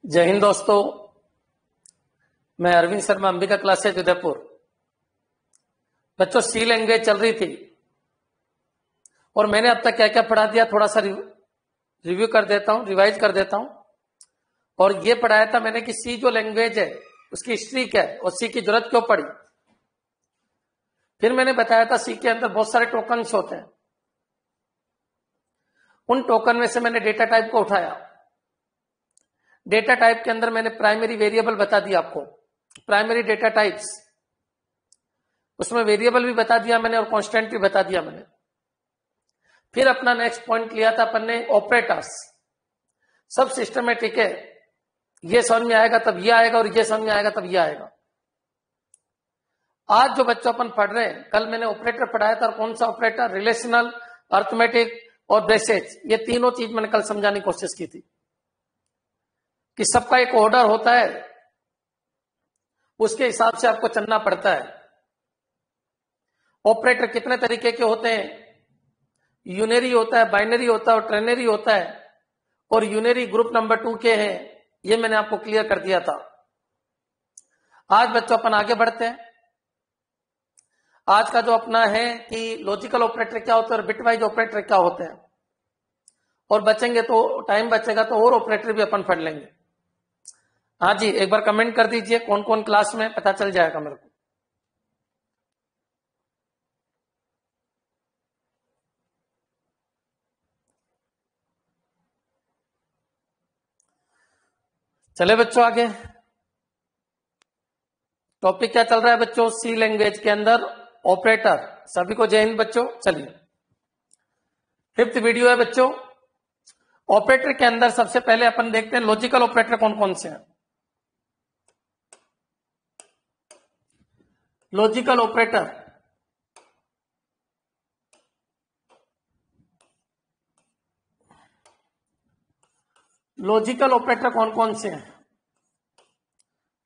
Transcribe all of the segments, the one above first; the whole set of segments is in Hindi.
जय हिंद दोस्तों। मैं अरविंद शर्मा, अंबिका क्लासेज उदयपुर। बच्चों, सी लैंग्वेज चल रही थी और मैंने अब तक क्या क्या पढ़ा दिया थोड़ा सा रिव्यू कर देता हूं, रिवाइज कर देता हूं। और ये पढ़ाया था मैंने कि सी जो लैंग्वेज है उसकी हिस्ट्री क्या है और सी की जरूरत क्यों पड़ी। फिर मैंने बताया था सी के अंदर बहुत सारे टोकन्स होते हैं। उन टोकन में से मैंने डेटा टाइप को उठाया। डेटा टाइप के अंदर मैंने प्राइमरी वेरिएबल बता दिया आपको, प्राइमरी डेटा टाइप्स। उसमें वेरिएबल भी बता दिया मैंने और कांस्टेंट भी बता दिया मैंने। फिर अपना नेक्स्ट पॉइंट लिया था अपन ने ऑपरेटर्स। सब सिस्टमेटिक है, ये समझ में आएगा तब ये आएगा और ये समझ में आएगा तब ये आएगा। आज जो बच्चों अपन पढ़ रहे हैं, कल मैंने ऑपरेटर पढ़ाया था। और कौन सा ऑपरेटर? रिलेशनल, अर्थमेटिक और ब्रेसेज। ये तीनों चीज मैंने कल समझाने की कोशिश की थी कि सबका एक ऑर्डर होता है, उसके हिसाब से आपको चलना पड़ता है। ऑपरेटर कितने तरीके के होते हैं? यूनरी होता है, बाइनरी होता है और ट्रेनरी होता है। और यूनरी ग्रुप नंबर 2 के हैं, ये मैंने आपको क्लियर कर दिया था। आज बच्चों अपन आगे बढ़ते हैं। आज का जो अपना है कि लॉजिकल ऑपरेटर क्या होता है और बिटवाइज ऑपरेटर क्या होते हैं। और बचेंगे तो टाइम बचेगा तो और ऑपरेटर भी अपन पढ़ लेंगे। हाँ जी, एक बार कमेंट कर दीजिए कौन कौन क्लास में, पता चल जाएगा मेरे को। चले बच्चों आगे। टॉपिक क्या चल रहा है बच्चों? सी लैंग्वेज के अंदर ऑपरेटर। सभी को जय हिंद बच्चों। चलिए, 5th वीडियो है बच्चों। ऑपरेटर के अंदर सबसे पहले अपन देखते हैं लॉजिकल ऑपरेटर कौन कौन से हैं। लॉजिकल ऑपरेटर, लॉजिकल ऑपरेटर कौन कौन से हैं?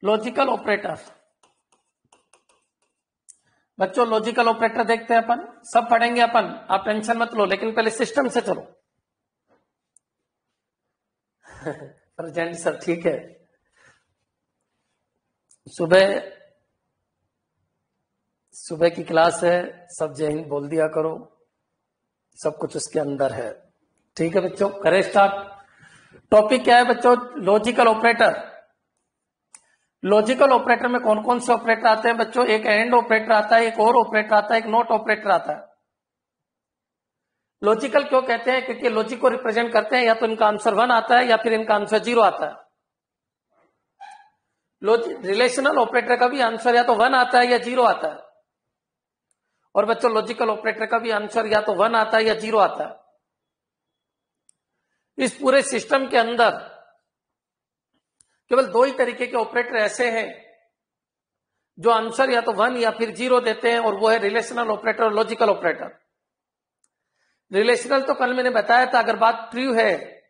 लॉजिकल ऑपरेटर बच्चों, लॉजिकल ऑपरेटर देखते हैं अपन, सब पढ़ेंगे अपन, आप टेंशन मत लो। लेकिन पहले सिस्टम से चलो। प्रेजेंट सर, ठीक है। सुबह की क्लास है, सब जय हिंद बोल दिया करो। सब कुछ उसके अंदर है। ठीक है बच्चों, करें स्टार्ट। टॉपिक क्या है बच्चों? Logical operator. लॉजिकल ऑपरेटर में कौन कौन से ऑपरेटर आते हैं बच्चों? एक एंड ऑपरेटर आता है, एक और ऑपरेटर आता है, एक नॉट ऑपरेटर आता है। लॉजिकल क्यों कहते हैं? क्योंकि लॉजिक को रिप्रेजेंट करते हैं, या तो इनका आंसर 1 आता है या फिर इनका आंसर 0 आता है। रिलेशनल ऑपरेटर का भी आंसर या तो 1 आता है या 0 आता है। और बच्चों, लॉजिकल ऑपरेटर का भी आंसर या तो 1 आता है या 0 आता है। इस पूरे सिस्टम के अंदर केवल 2 ही तरीके के ऑपरेटर ऐसे हैं जो आंसर या तो 1 या फिर 0 देते हैं, और वो है रिलेशनल ऑपरेटर और लॉजिकल ऑपरेटर। रिलेशनल तो कल मैंने बताया था, अगर बात ट्रू है,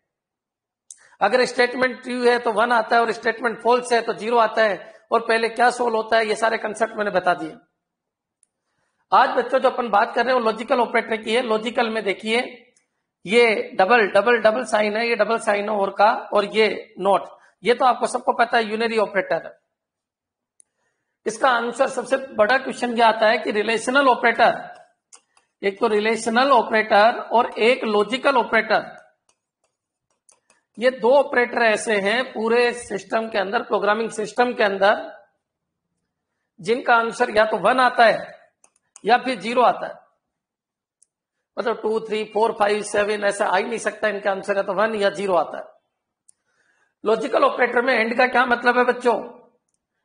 अगर स्टेटमेंट ट्रू है तो 1 आता है और स्टेटमेंट फॉल्स है तो 0 आता है। और पहले क्या सोल्व होता है, ये सारे कंसेप्ट मैंने बता दिए। आज बच्चों जो अपन बात कर रहे हैं वो लॉजिकल ऑपरेटर की है। लॉजिकल में देखिए, ये डबल डबल डबल साइन है, ये डबल साइन है और का, और ये नोट। ये तो आपको सबको पता है, यूनरी ऑपरेटर है। इसका आंसर सबसे बड़ा क्वेश्चन क्या आता है कि रिलेशनल ऑपरेटर, एक तो रिलेशनल ऑपरेटर और एक लॉजिकल ऑपरेटर, ये 2 ऑपरेटर ऐसे हैं पूरे सिस्टम के अंदर, प्रोग्रामिंग सिस्टम के अंदर, जिनका आंसर या तो 1 आता है या फिर 0 आता है। मतलब 2, 3, 4, 5, 7 ऐसा आ ही नहीं सकता, इनका आंसर या तो 1 या 0 आता है। लॉजिकल ऑपरेटर में एंड का क्या मतलब है बच्चों?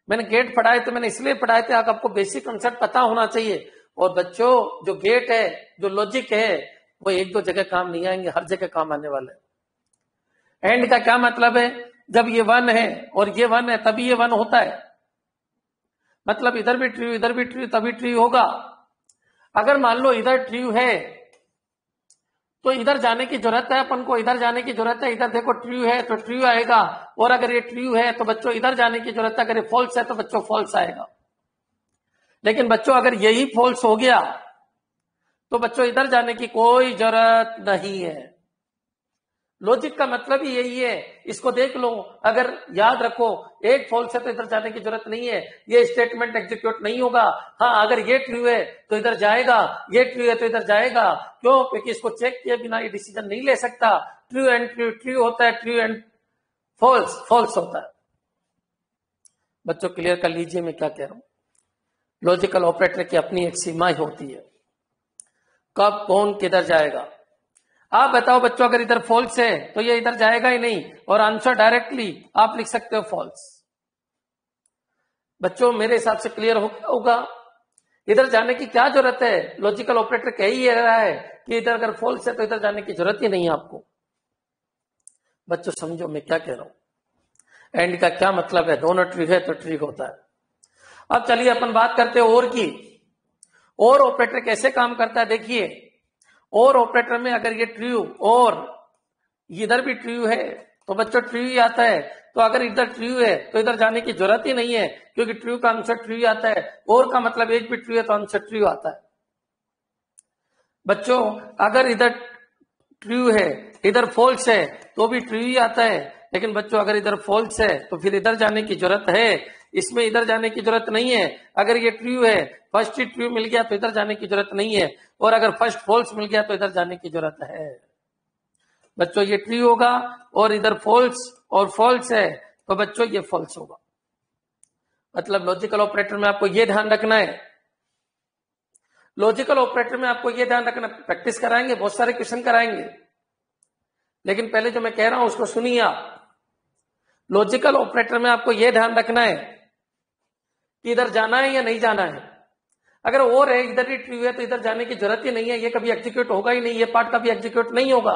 मैंने गेट पढ़ाए तो मैंने इसलिए पढ़ाए थे आपको बेसिक कंसेप्ट पता होना चाहिए। और बच्चों, जो गेट है, जो लॉजिक है, वो 1-2 जगह काम नहीं आएंगे, हर जगह काम आने वाले। एंड का क्या मतलब है? जब ये 1 है और ये 1 है तभी ये 1 होता है। मतलब इधर भी ट्रू, इधर भी ट्रू, तभी ट्रू होगा। अगर मान लो इधर ट्रू है तो इधर जाने की जरूरत है, अपन को इधर जाने की जरूरत है। इधर देखो ट्रू है तो ट्रू आएगा, और अगर ये ट्रू है तो बच्चों इधर जाने की जरूरत है। अगर ये फॉल्स है तो बच्चों फॉल्स आएगा। लेकिन बच्चों, अगर यही फॉल्स हो गया तो बच्चों इधर जाने की कोई जरूरत नहीं है। लॉजिक का मतलब ही यही है, इसको देख लो, अगर याद रखो, एक फॉल्स है तो इधर जाने की जरूरत नहीं है, ये स्टेटमेंट एग्जीक्यूट नहीं होगा। हाँ, अगर ये ट्रू है तो इधर जाएगा, ये ट्रू है तो इधर जाएगा। क्यों? क्योंकि इसको चेक किए बिना ये डिसीजन नहीं ले सकता। ट्रू एंड ट्रू ट्रू होता है, ट्रू एंड फॉल्स फॉल्स होता है। बच्चों क्लियर कर लीजिए मैं क्या कह रहा हूं। लॉजिकल ऑपरेटर की अपनी एक सीमाएं होती है, कब कौन किधर जाएगा। आप बताओ बच्चों, अगर इधर फॉल्स है तो ये इधर जाएगा ही नहीं, और आंसर डायरेक्टली आप लिख सकते हो फॉल्स। बच्चों मेरे हिसाब से क्लियर हो गया होगा। इधर जाने की क्या जरूरत है, लॉजिकल ऑपरेटर कह ही रहा है कि इधर अगर फॉल्स है तो इधर जाने की जरूरत ही नहीं है आपको। बच्चों समझो मैं क्या कह रहा हूं, एंड का क्या मतलब है, दोनों ट्रू है तो ट्रू होता है। अब चलिए अपन बात करते हैं और की। और ऑपरेटर कैसे काम करता है देखिए। और ऑपरेटर में अगर ये ट्रू और इधर भी ट्रू है तो बच्चों ट्रू ही आता है। तो अगर इधर ट्रू है तो इधर जाने की जरूरत ही नहीं है, क्योंकि ट्रू का आंसर ट्रू ही आता है। और का मतलब एक भी ट्रू है तो आंसर ट्रू आता है। बच्चों अगर इधर ट्रू है इधर फॉल्स है तो भी ट्रू ही आता है। लेकिन बच्चों अगर इधर फॉल्स है तो फिर इधर जाने की जरूरत है, इसमें इधर जाने की जरूरत नहीं है। अगर ये ट्रू है, फर्स्ट ही ट्रू मिल गया तो इधर जाने की जरूरत नहीं है, और अगर फर्स्ट फॉल्स मिल गया तो इधर जाने की जरूरत है। बच्चों ये ट्रू होगा और इधर फॉल्स और फॉल्स है तो बच्चों ये फॉल्स होगा। मतलब लॉजिकल ऑपरेटर में आपको ये ध्यान रखना है, लॉजिकल ऑपरेटर में आपको ये ध्यान रखना, प्रैक्टिस कराएंगे, बहुत सारे क्वेश्चन कराएंगे, लेकिन पहले जो मैं कह रहा हूं उसको सुनिए आप। लॉजिकल ऑपरेटर में आपको यह ध्यान रखना है कि इधर जाना है या नहीं जाना है। अगर और है इधर ही ट्रू है तो इधर जाने की जरूरत ही नहीं है, ये कभी एग्जीक्यूट होगा ही नहीं, ये पार्ट कभी एग्जीक्यूट नहीं होगा।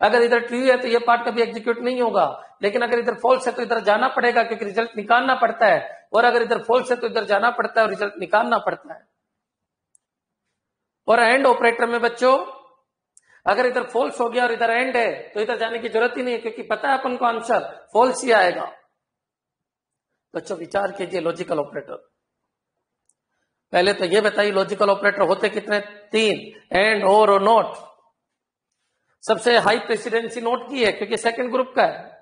अगर इधर ट्रू है तो ये पार्ट कभी एग्जीक्यूट नहीं होगा। लेकिन अगर इधर फॉल्स है तो इधर जाना पड़ेगा, क्योंकि रिजल्ट निकालना पड़ता है, और अगर इधर फॉल्स है तो इधर जाना पड़ता है और रिजल्ट निकालना पड़ता है। और एंड ऑपरेटर में बच्चों अगर इधर फॉल्स हो गया और इधर एंड है तो इधर जाने की जरूरत ही नहीं है, क्योंकि पता है अपन को आंसर फॉल्स ही आएगा। बच्चों विचार कीजिए लॉजिकल ऑपरेटर। पहले तो ये बताइए लॉजिकल ऑपरेटर होते कितने? 3, एंड, और नोट। सबसे हाई प्रेसिडेंसी नोट की है क्योंकि सेकंड ग्रुप का है।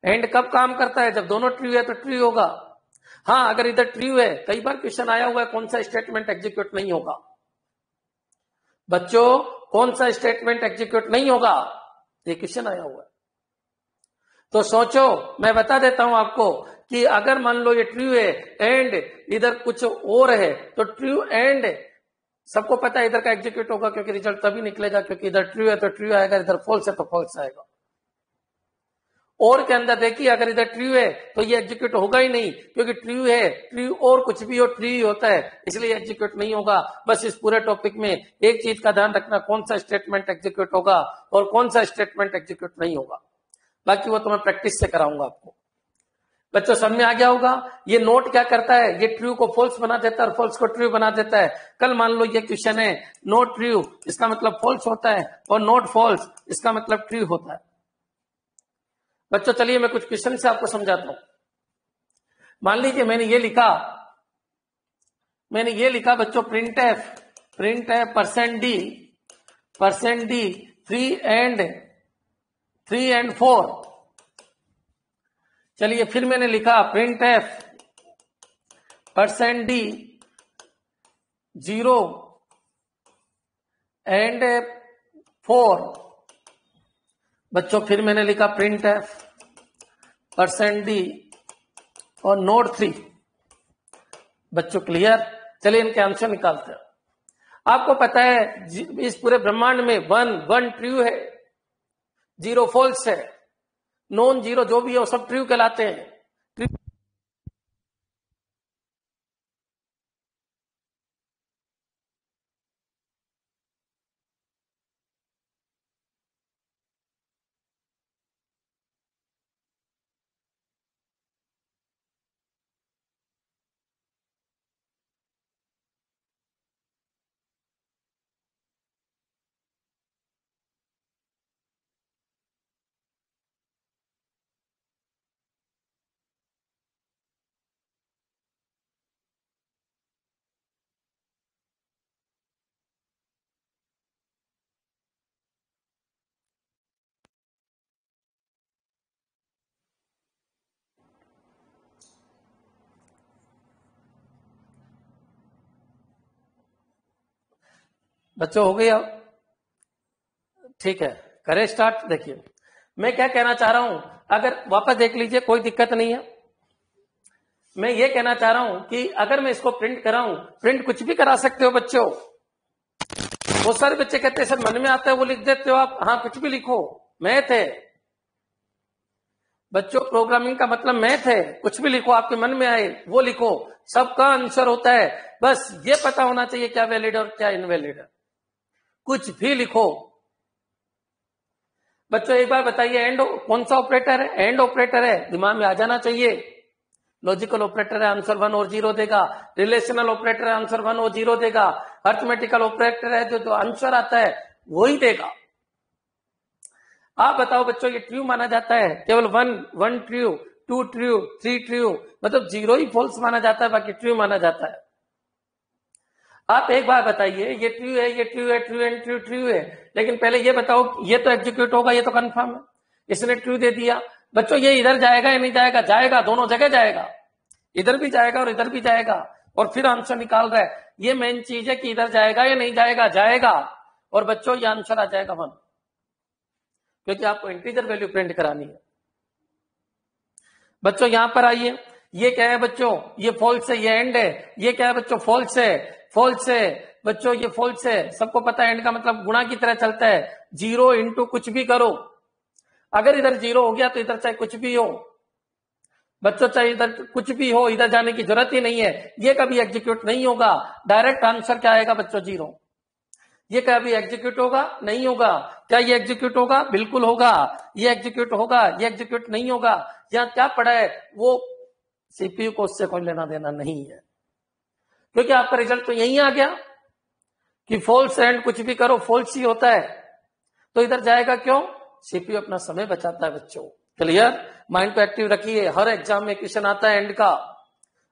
एंड कब काम करता है? जब दोनों ट्रू है तो ट्रू होगा। हाँ, अगर इधर ट्रू है, कई बार क्वेश्चन आया हुआ है कौन सा स्टेटमेंट एग्जीक्यूट नहीं होगा। बच्चों कौन सा स्टेटमेंट एग्जीक्यूट नहीं होगा, ये क्वेश्चन आया हुआ है। तो सोचो, मैं बता देता हूं आपको कि अगर मान लो ये ट्रू है एंड इधर कुछ और है तो ट्रू एंड सबको पता है इधर का एग्जीक्यूट होगा, क्योंकि रिजल्ट तभी निकलेगा क्योंकि इधर ट्रू है तो ट्रू आएगा, इधर फॉल्स है तो फॉल्स आएगा। और के अंदर देखिए अगर इधर ट्रू है तो ये एग्जीक्यूट होगा ही नहीं, क्योंकि ट्रू है, ट्रू और कुछ भी हो ट्रू ही होता है, इसलिए एग्जीक्यूट नहीं होगा। बस इस पूरे टॉपिक में एक चीज का ध्यान रखना, कौन सा स्टेटमेंट एग्जीक्यूट होगा और कौन सा स्टेटमेंट एग्जीक्यूट नहीं होगा। बाकी वो तो मैं प्रैक्टिस से कराऊंगा आपको। बच्चों समझ में आ गया होगा। ये नोट क्या करता है, ये ट्रू को फॉल्स बना देता है और फॉल्स को ट्रू बना देता है। कल मान लो ये क्वेश्चन है नोट ट्रू, इसका मतलब फॉल्स होता है, और नोट फॉल्स इसका मतलब ट्रू होता है। बच्चों चलिए मैं कुछ क्वेश्चन से आपको समझाता हूं। मान लीजिए मैंने ये लिखा बच्चों print F percent D 3 and 4। चलिए फिर मैंने लिखा print F percent D 0 and 4। बच्चों फिर मैंने लिखा प्रिंट एफ परसेंट डी और नोट 3। बच्चों क्लियर? चलिए इनके आंसर निकालते हैं। आपको पता है इस पूरे ब्रह्मांड में 1 ट्रू है, 0 फॉल्स है, नॉन जीरो जो भी है वो सब ट्रू कहलाते हैं। बच्चों हो गई अब? ठीक है, करें स्टार्ट। देखिए मैं क्या कहना चाह रहा हूं, अगर वापस देख लीजिए, कोई दिक्कत नहीं है। मैं ये कहना चाह रहा हूं कि अगर मैं इसको प्रिंट कराऊं, प्रिंट कुछ भी करा सकते हो बच्चों। बहुत सारे बच्चे कहते हैं सर मन में आता है वो लिख देते हो आप। हाँ, कुछ भी लिखो, मैथ है बच्चों, प्रोग्रामिंग का मतलब मैथ है। कुछ भी लिखो, आपके मन में आए वो लिखो, सबका आंसर होता है। बस ये पता होना चाहिए क्या वैलिड और क्या इनवैलिड है। कुछ भी लिखो बच्चों। एक बार बताइए, एंड कौन सा ऑपरेटर है? एंड ऑपरेटर है, दिमाग में आ जाना चाहिए। लॉजिकल ऑपरेटर है, आंसर 1 और 0 देगा। रिलेशनल ऑपरेटर है, आंसर 1 और 0 देगा। अर्थमेटिकल ऑपरेटर है, जो आंसर आता है वही देगा। आप बताओ बच्चों, ये ट्रू माना जाता है? केवल वन ट्रू, 2 ट्रू, 3 ट्रू, मतलब 0 ही फॉल्स माना जाता है, बाकी ट्रू माना जाता है। आप एक बार बताइए, ये ट्रू है, ये ट्रू है, ट्रू एंड ट्रू, ट्रू है, लेकिन पहले ये बताओ ये तो एग्जीक्यूट होगा, ये तो कंफर्म है। इसने ट्रू दे दिया बच्चों, ये इधर जाएगा या नहीं जाएगा? जाएगा, दोनों जगह जाएगा, इधर भी जाएगा और इधर भी जाएगा, और फिर आंसर निकाल रहा है। ये मेन चीज है कि इधर जाएगा या नहीं जाएगा? जाएगा, और बच्चों ये आंसर आ जाएगा 1, क्योंकि आपको इंटीजर वैल्यू प्रिंट करानी है। बच्चों यहां पर आइए, ये क्या है बच्चों? ये फॉल्स है, ये एंड है। ये क्या है बच्चों? फॉल्स है, फॉल्स है बच्चों, ये फॉल्स है। सबको पता है एंड का मतलब गुणा की तरह चलता है, 0 इंटू कुछ भी करो। अगर इधर 0 हो गया तो इधर चाहे कुछ भी हो बच्चों, चाहे इधर कुछ भी हो, इधर जाने की जरूरत ही नहीं है। ये कभी एग्जीक्यूट नहीं होगा। डायरेक्ट आंसर क्या आएगा बच्चों? 0। ये कभी एग्जीक्यूट होगा? नहीं होगा। क्या ये एग्जीक्यूट होगा? बिल्कुल होगा। ये एग्जीक्यूट होगा, ये एग्जीक्यूट नहीं होगा। यहां क्या पड़ा है वो सीपीयू को उससे कोई लेना देना नहीं है, क्योंकि आपका रिजल्ट तो यही आ गया कि फॉल्स एंड कुछ भी करो फॉल्स ही होता है। तो इधर जाएगा क्यों? सीपीयू अपना समय बचाता है बच्चों। क्लियर? माइंड को एक्टिव रखिए। हर एग्जाम में क्वेश्चन आता है एंड का,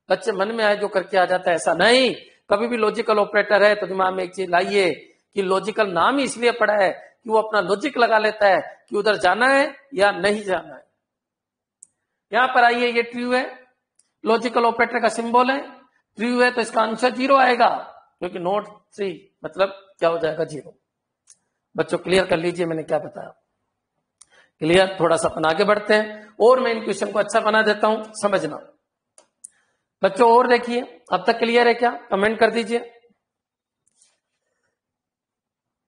बच्चे मन में आए जो करके आ जाता है, ऐसा नहीं। कभी भी लॉजिकल ऑपरेटर है तो दिमाग में एक चीज लाइए कि लॉजिकल नाम ही इसलिए पड़ा है कि वो अपना लॉजिक लगा लेता है कि उधर जाना है या नहीं जाना है। यहां पर आइए, ये ट्रू है, लॉजिकल ऑपरेटर का सिंबल है, ट्रू है तो इसका आंसर 0 आएगा, क्योंकि नोट 3 मतलब क्या हो जाएगा? 0। बच्चों क्लियर कर लीजिए मैंने क्या बताया। क्लियर? थोड़ा सा अपन आगे बढ़ते हैं और मैं इन क्वेश्चन को अच्छा बना देता हूं, समझना बच्चों। और देखिए, अब तक क्लियर है क्या? कमेंट कर दीजिए,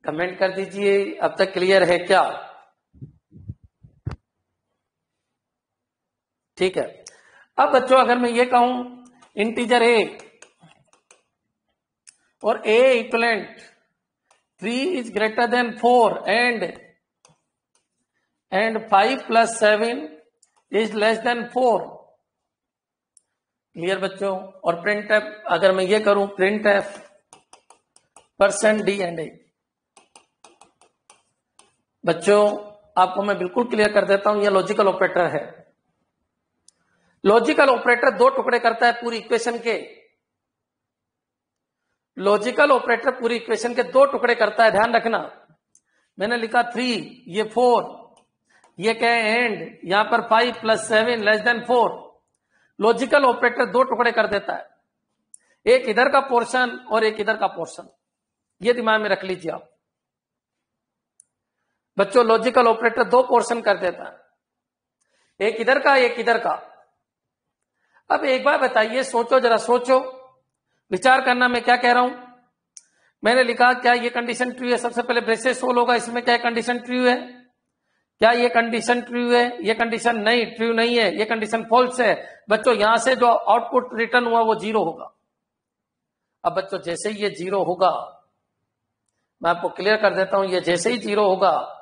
कमेंट कर दीजिए, अब तक क्लियर है क्या? ठीक है। अब बच्चों अगर मैं ये कहूं इंटीजर ए और A equivalent 3 is greater than 4 and 5 + 7 is less than 4। Clear बच्चों? और प्रिंट एफ अगर मैं ये करूं, print F %d and A. बच्चों आपको मैं बिल्कुल क्लियर कर देता हूं, यह लॉजिकल ऑपरेटर है। लॉजिकल ऑपरेटर 2 टुकड़े करता है पूरी इक्वेशन के। लॉजिकल ऑपरेटर पूरी इक्वेशन के 2 टुकड़े करता है, ध्यान रखना। मैंने लिखा 3, ये 4, ये क्या है? एंड, यहां पर 5 + 7 लेस देन 4। लॉजिकल ऑपरेटर 2 टुकड़े कर देता है, एक इधर का पोर्शन और एक इधर का पोर्शन। ये दिमाग में रख लीजिए आप बच्चों। लॉजिकल ऑपरेटर 2 पोर्शन कर देता है, एक इधर का एक इधर का। अब एक बार बताइए, सोचो जरा, सोचो, विचार करना मैं क्या कह रहा हूं। मैंने लिखा क्या ये कंडीशन ट्रू है? सबसे पहले ब्रेसेस सोल्व होगा, इसमें क्या कंडीशन ट्रू है? क्या ये कंडीशन ट्रू है? ये कंडीशन नहीं, ट्रू नहीं है, ये कंडीशन फॉल्स है। बच्चों यहां से जो आउटपुट रिटर्न हुआ वो 0 होगा। अब बच्चों जैसे ही ये 0 होगा, मैं आपको क्लियर कर देता हूं, ये जैसे ही 0 होगा,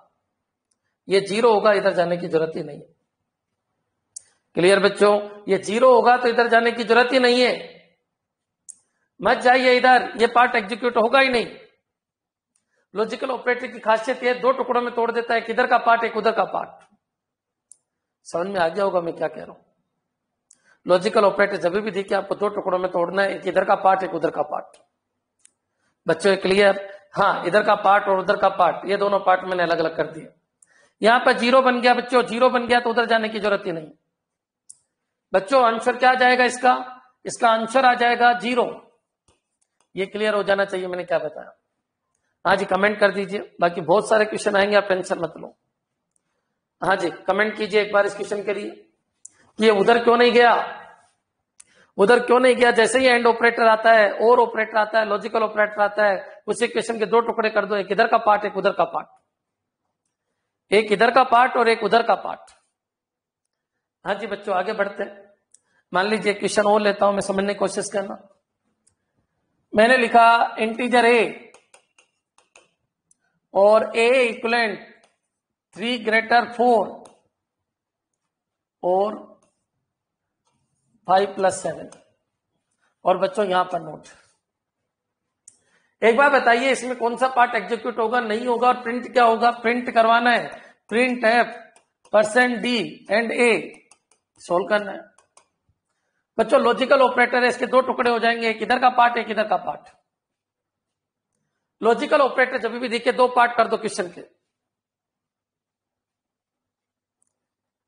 ये 0 होगा, इधर जाने की जरूरत ही नहीं है। क्लियर बच्चों? ये 0 होगा तो इधर जाने की जरूरत ही नहीं है, मत जाइए इधर, ये पार्ट एग्जीक्यूट होगा ही नहीं। लॉजिकल ऑपरेटर की खासियत ये 2 टुकड़ों में तोड़ देता है, एक इधर का पार्ट एक उधर का पार्ट। समझ में आ गया होगा मैं क्या कह रहा हूं। लॉजिकल ऑपरेटर जब भी देखिए आपको 2 टुकड़ों में तोड़ना है, एक इधर का पार्ट एक उधर का पार्ट। बच्चों क्लियर? हाँ, इधर का पार्ट और उधर का पार्ट, ये दोनों पार्ट मैंने अलग अलग कर दिए। यहां पर 0 बन गया बच्चों, 0 बन गया तो उधर जाने की जरूरत ही नहीं। बच्चों आंसर क्या आ जाएगा इसका? इसका आंसर आ जाएगा 0। ये क्लियर हो जाना चाहिए मैंने क्या बताया। हाँ जी, कमेंट कर दीजिए, बाकी बहुत सारे क्वेश्चन आएंगे, आप टेंशन मत लो। हाँ जी, कमेंट कीजिए एक बार इस क्वेश्चन के लिए कि ये उधर क्यों नहीं गया, उधर क्यों नहीं गया। जैसे ही एंड ऑपरेटर आता है, और ऑपरेटर आता है, लॉजिकल ऑपरेटर आता है, उसी क्वेश्चन के दो टुकड़े कर दो, एक इधर का पार्ट, एक उधर का पार्ट, एक इधर का पार्ट और एक उधर का पार्ट। हाँ जी बच्चों, आगे बढ़ते हैं। मान लीजिए क्वेश्चन और लेता हूं मैं, समझने की कोशिश करना। मैंने लिखा इंटीजर ए और ए इक्वलेंट 3 > 4 और 5 + 7। और बच्चों यहां पर नोट, एक बार बताइए इसमें कौन सा पार्ट एग्जीक्यूट होगा, नहीं होगा, और प्रिंट क्या होगा। प्रिंट करवाना है, print %d and A solve करना है। बच्चों लॉजिकल ऑपरेटर है, इसके दो टुकड़े हो जाएंगे, एक इधर का पार्ट, एक इधर का पार्ट। लॉजिकल ऑपरेटर जब भी दिखे दो पार्ट कर दो क्वेश्चन के।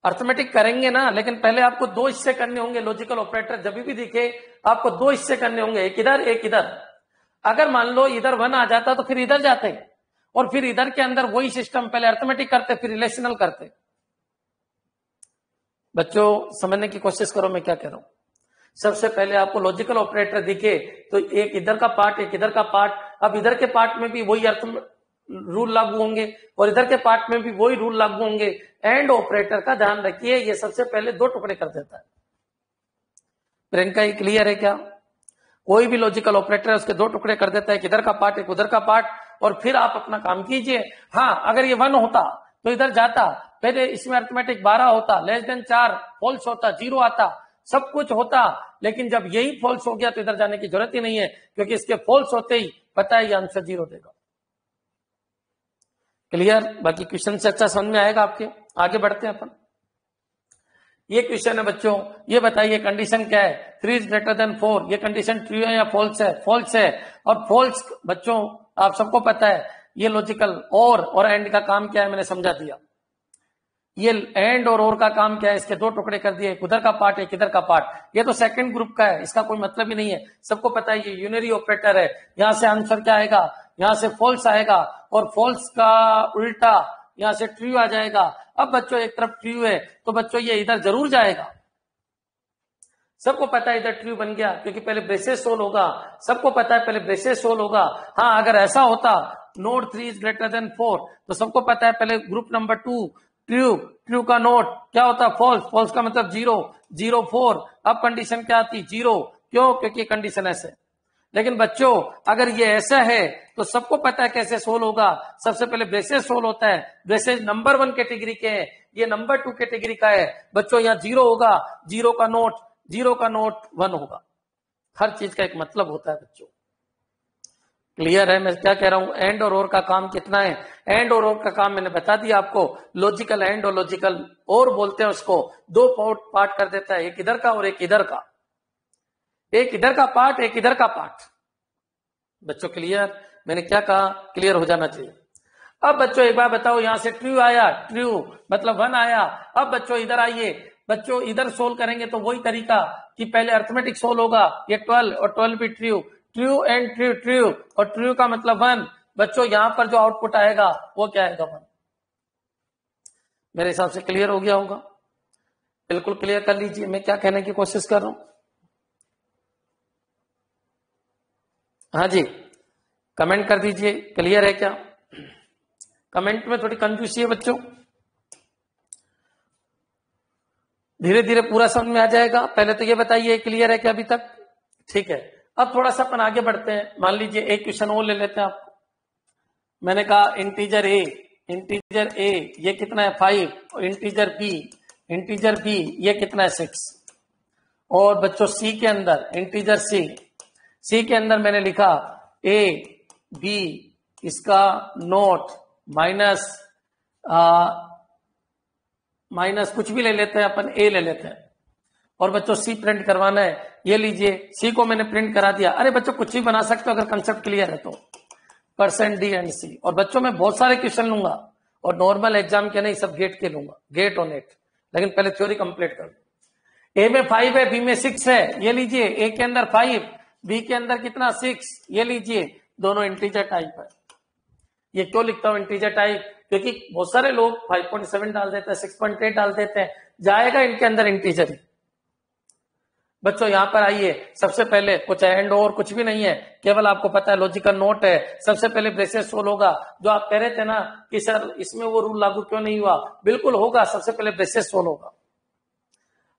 अर्थमेटिक करेंगे ना, लेकिन पहले आपको दो हिस्से करने होंगे। लॉजिकल ऑपरेटर जब भी दिखे आपको दो हिस्से करने होंगे, एक इधर एक इधर। अगर मान लो इधर 1 आ जाता तो फिर इधर जाते, और फिर इधर के अंदर वही सिस्टम, पहले अर्थमेटिक करते फिर रिलेशनल करते। बच्चों समझने की कोशिश करो मैं क्या कह रहा हूं। सबसे पहले आपको लॉजिकल ऑपरेटर दिखे तो एक इधर का पार्ट, एक इधर का पार्ट। अब इधर के पार्ट में भी वही अर्थ रूल लागू होंगे और इधर के पार्ट में भी वही रूल लागू होंगे। एंड ऑपरेटर का ध्यान रखिए, ये सबसे पहले दो टुकड़े कर देता है। प्रियंका ये क्लियर है क्या? कोई भी लॉजिकल ऑपरेटर है उसके दो टुकड़े कर देता है, एक इधर का पार्ट, एक उधर का पार्ट, और फिर आप अपना काम कीजिए। हाँ, अगर ये 1 होता तो इधर जाता, पहले इसमें अर्थमेटिक 12 होता, <4 फॉल्स होता, 0 आता, सब कुछ होता। लेकिन जब यही फॉल्स हो गया तो इधर जाने की जरूरत ही नहीं है, क्योंकि इसके फॉल्स होते ही पता है ये आंसर 0 देगा। क्लियर? बाकी क्वेश्चन से अच्छा समझ में आएगा आपके। आगे बढ़ते हैं अपन। ये क्वेश्चन है बच्चों, ये बताइए कंडीशन क्या है। 3 > 4, ये कंडीशन ट्रू है या फॉल्स है? फॉल्स है। और फॉल्स बच्चों आप सबको पता है, ये लॉजिकल और एंड का काम क्या है मैंने समझा दिया। ये एंड और का काम क्या है, इसके दो टुकड़े कर दिए, एक उधर का पार्ट, एक इधर का पार्ट। ये तो सेकंड ग्रुप का है, इसका कोई मतलब ही नहीं है। सबको पता है ये यूनरी ऑपरेटर है। यहां से आंसर क्या आएगा, यहां से फॉल्स आएगा, और फॉल्स का उल्टा यहां से ट्रू आ जाएगा। अब बच्चों एक तरफ ट्रू है तो बच्चों ये इधर जरूर जाएगा। सबको पता है इधर ट्रू बन गया, क्योंकि पहले ब्रेसेस सोल्व होगा। सबको पता है पहले ब्रेसेस सोल्व होगा। हाँ, अगर ऐसा होता नोट 3 > 4 तो सबको पता है पहले ग्रुप नंबर 2 ट्रू, ट्रू का नोट क्या होता? फॉल्स, फॉल्स का मतलब 0, 0 4। अब कंडीशन क्या आती? 0। क्यों? क्योंकि कंडीशन ऐसे। लेकिन बच्चों अगर ये ऐसा है तो सबको पता है कैसे सोल्व होगा। सबसे पहले ब्रेसेस सोल्व होता है। ब्रेसेस नंबर 1 कैटेगरी के हैं, ये नंबर 2 कैटेगरी का है। बच्चों यहाँ 0 होगा, 0 का नोट 1 होगा। हर चीज का एक मतलब होता है बच्चों। क्लियर है मैं क्या कह रहा हूं? एंड और का काम कितना है? एंड और का काम मैंने बता दिया आपको। लॉजिकल एंड और लॉजिकल और बोलते हैं उसको। दो पार्ट कर देता है, एक इधर का और एक इधर का। एक इधर का पार्ट, एक इधर का पार्ट। बच्चों क्लियर? मैंने क्या कहा, क्लियर हो जाना चाहिए। अब बच्चों एक बार बताओ, यहां से ट्रू आया, ट्रू मतलब 1 आया। अब बच्चों इधर आइए। बच्चों इधर सोल्व करेंगे तो वही तरीका कि पहले अर्थमेटिक सोल्व होगा। ये 12 और 12 भी true, true and true, true और ट्रू का मतलब 1। बच्चों यहां पर जो आउटपुट आएगा वो क्या आएगा? 1। मेरे हिसाब से क्लियर हो गया होगा। बिल्कुल क्लियर कर लीजिए मैं क्या कहने की कोशिश कर रहा हूं। हाँ जी, कमेंट कर दीजिए क्लियर है क्या। कमेंट में थोड़ी कंफ्यूसी है बच्चों, धीरे धीरे पूरा समझ में आ जाएगा। पहले तो ये बताइए क्लियर है क्या अभी तक? ठीक है, अब थोड़ा सा अपन आगे बढ़ते हैं। मान लीजिए एक क्वेश्चन और ले लेते हैं आपको। मैंने कहा इंटीजर ए ये कितना है? 5। और इंटीजर बी ये कितना है? 6। और बच्चों सी के अंदर इंटीजर सी के अंदर मैंने लिखा ए बी, इसका नोट माइनस कुछ भी ले लेते हैं अपन, ए ले लेते हैं। और बच्चों सी प्रिंट करवाना है। ये लीजिए सी को मैंने प्रिंट करा दिया। अरे बच्चों कुछ भी बना सकते हो अगर कंसेप्ट क्लियर है तो। %d एंड सी। और बच्चों मैं बहुत सारे क्वेश्चन लूंगा और नॉर्मल एग्जाम के नहीं, सब गेट के लूंगा, गेट और नेट। लेकिन पहले थ्योरी कंप्लीट कर दो। ए में 5 है, बी में 6 है। ये लीजिए ए के अंदर 5, बी के अंदर कितना? 6। ये लीजिए दोनों इंटीजर टाइप है। ये क्यों लिखता हूं इंटीजर टाइप, क्योंकि बहुत सारे लोग 5.7 डाल देते हैं, 6.8 डाल देते हैं, जाएगा इनके अंदर इंटीजर ही। बच्चों यहां पर आइए, सबसे पहले कुछ एंड और कुछ भी नहीं है, केवल आपको पता है लॉजिकल नोट है। सबसे पहले ब्रेसेस सोल्व होगा, जो आप कह रहे थे ना कि सर इसमें वो रूल लागू क्यों नहीं हुआ, बिल्कुल होगा। सबसे पहले ब्रेसेस सोल्व होगा।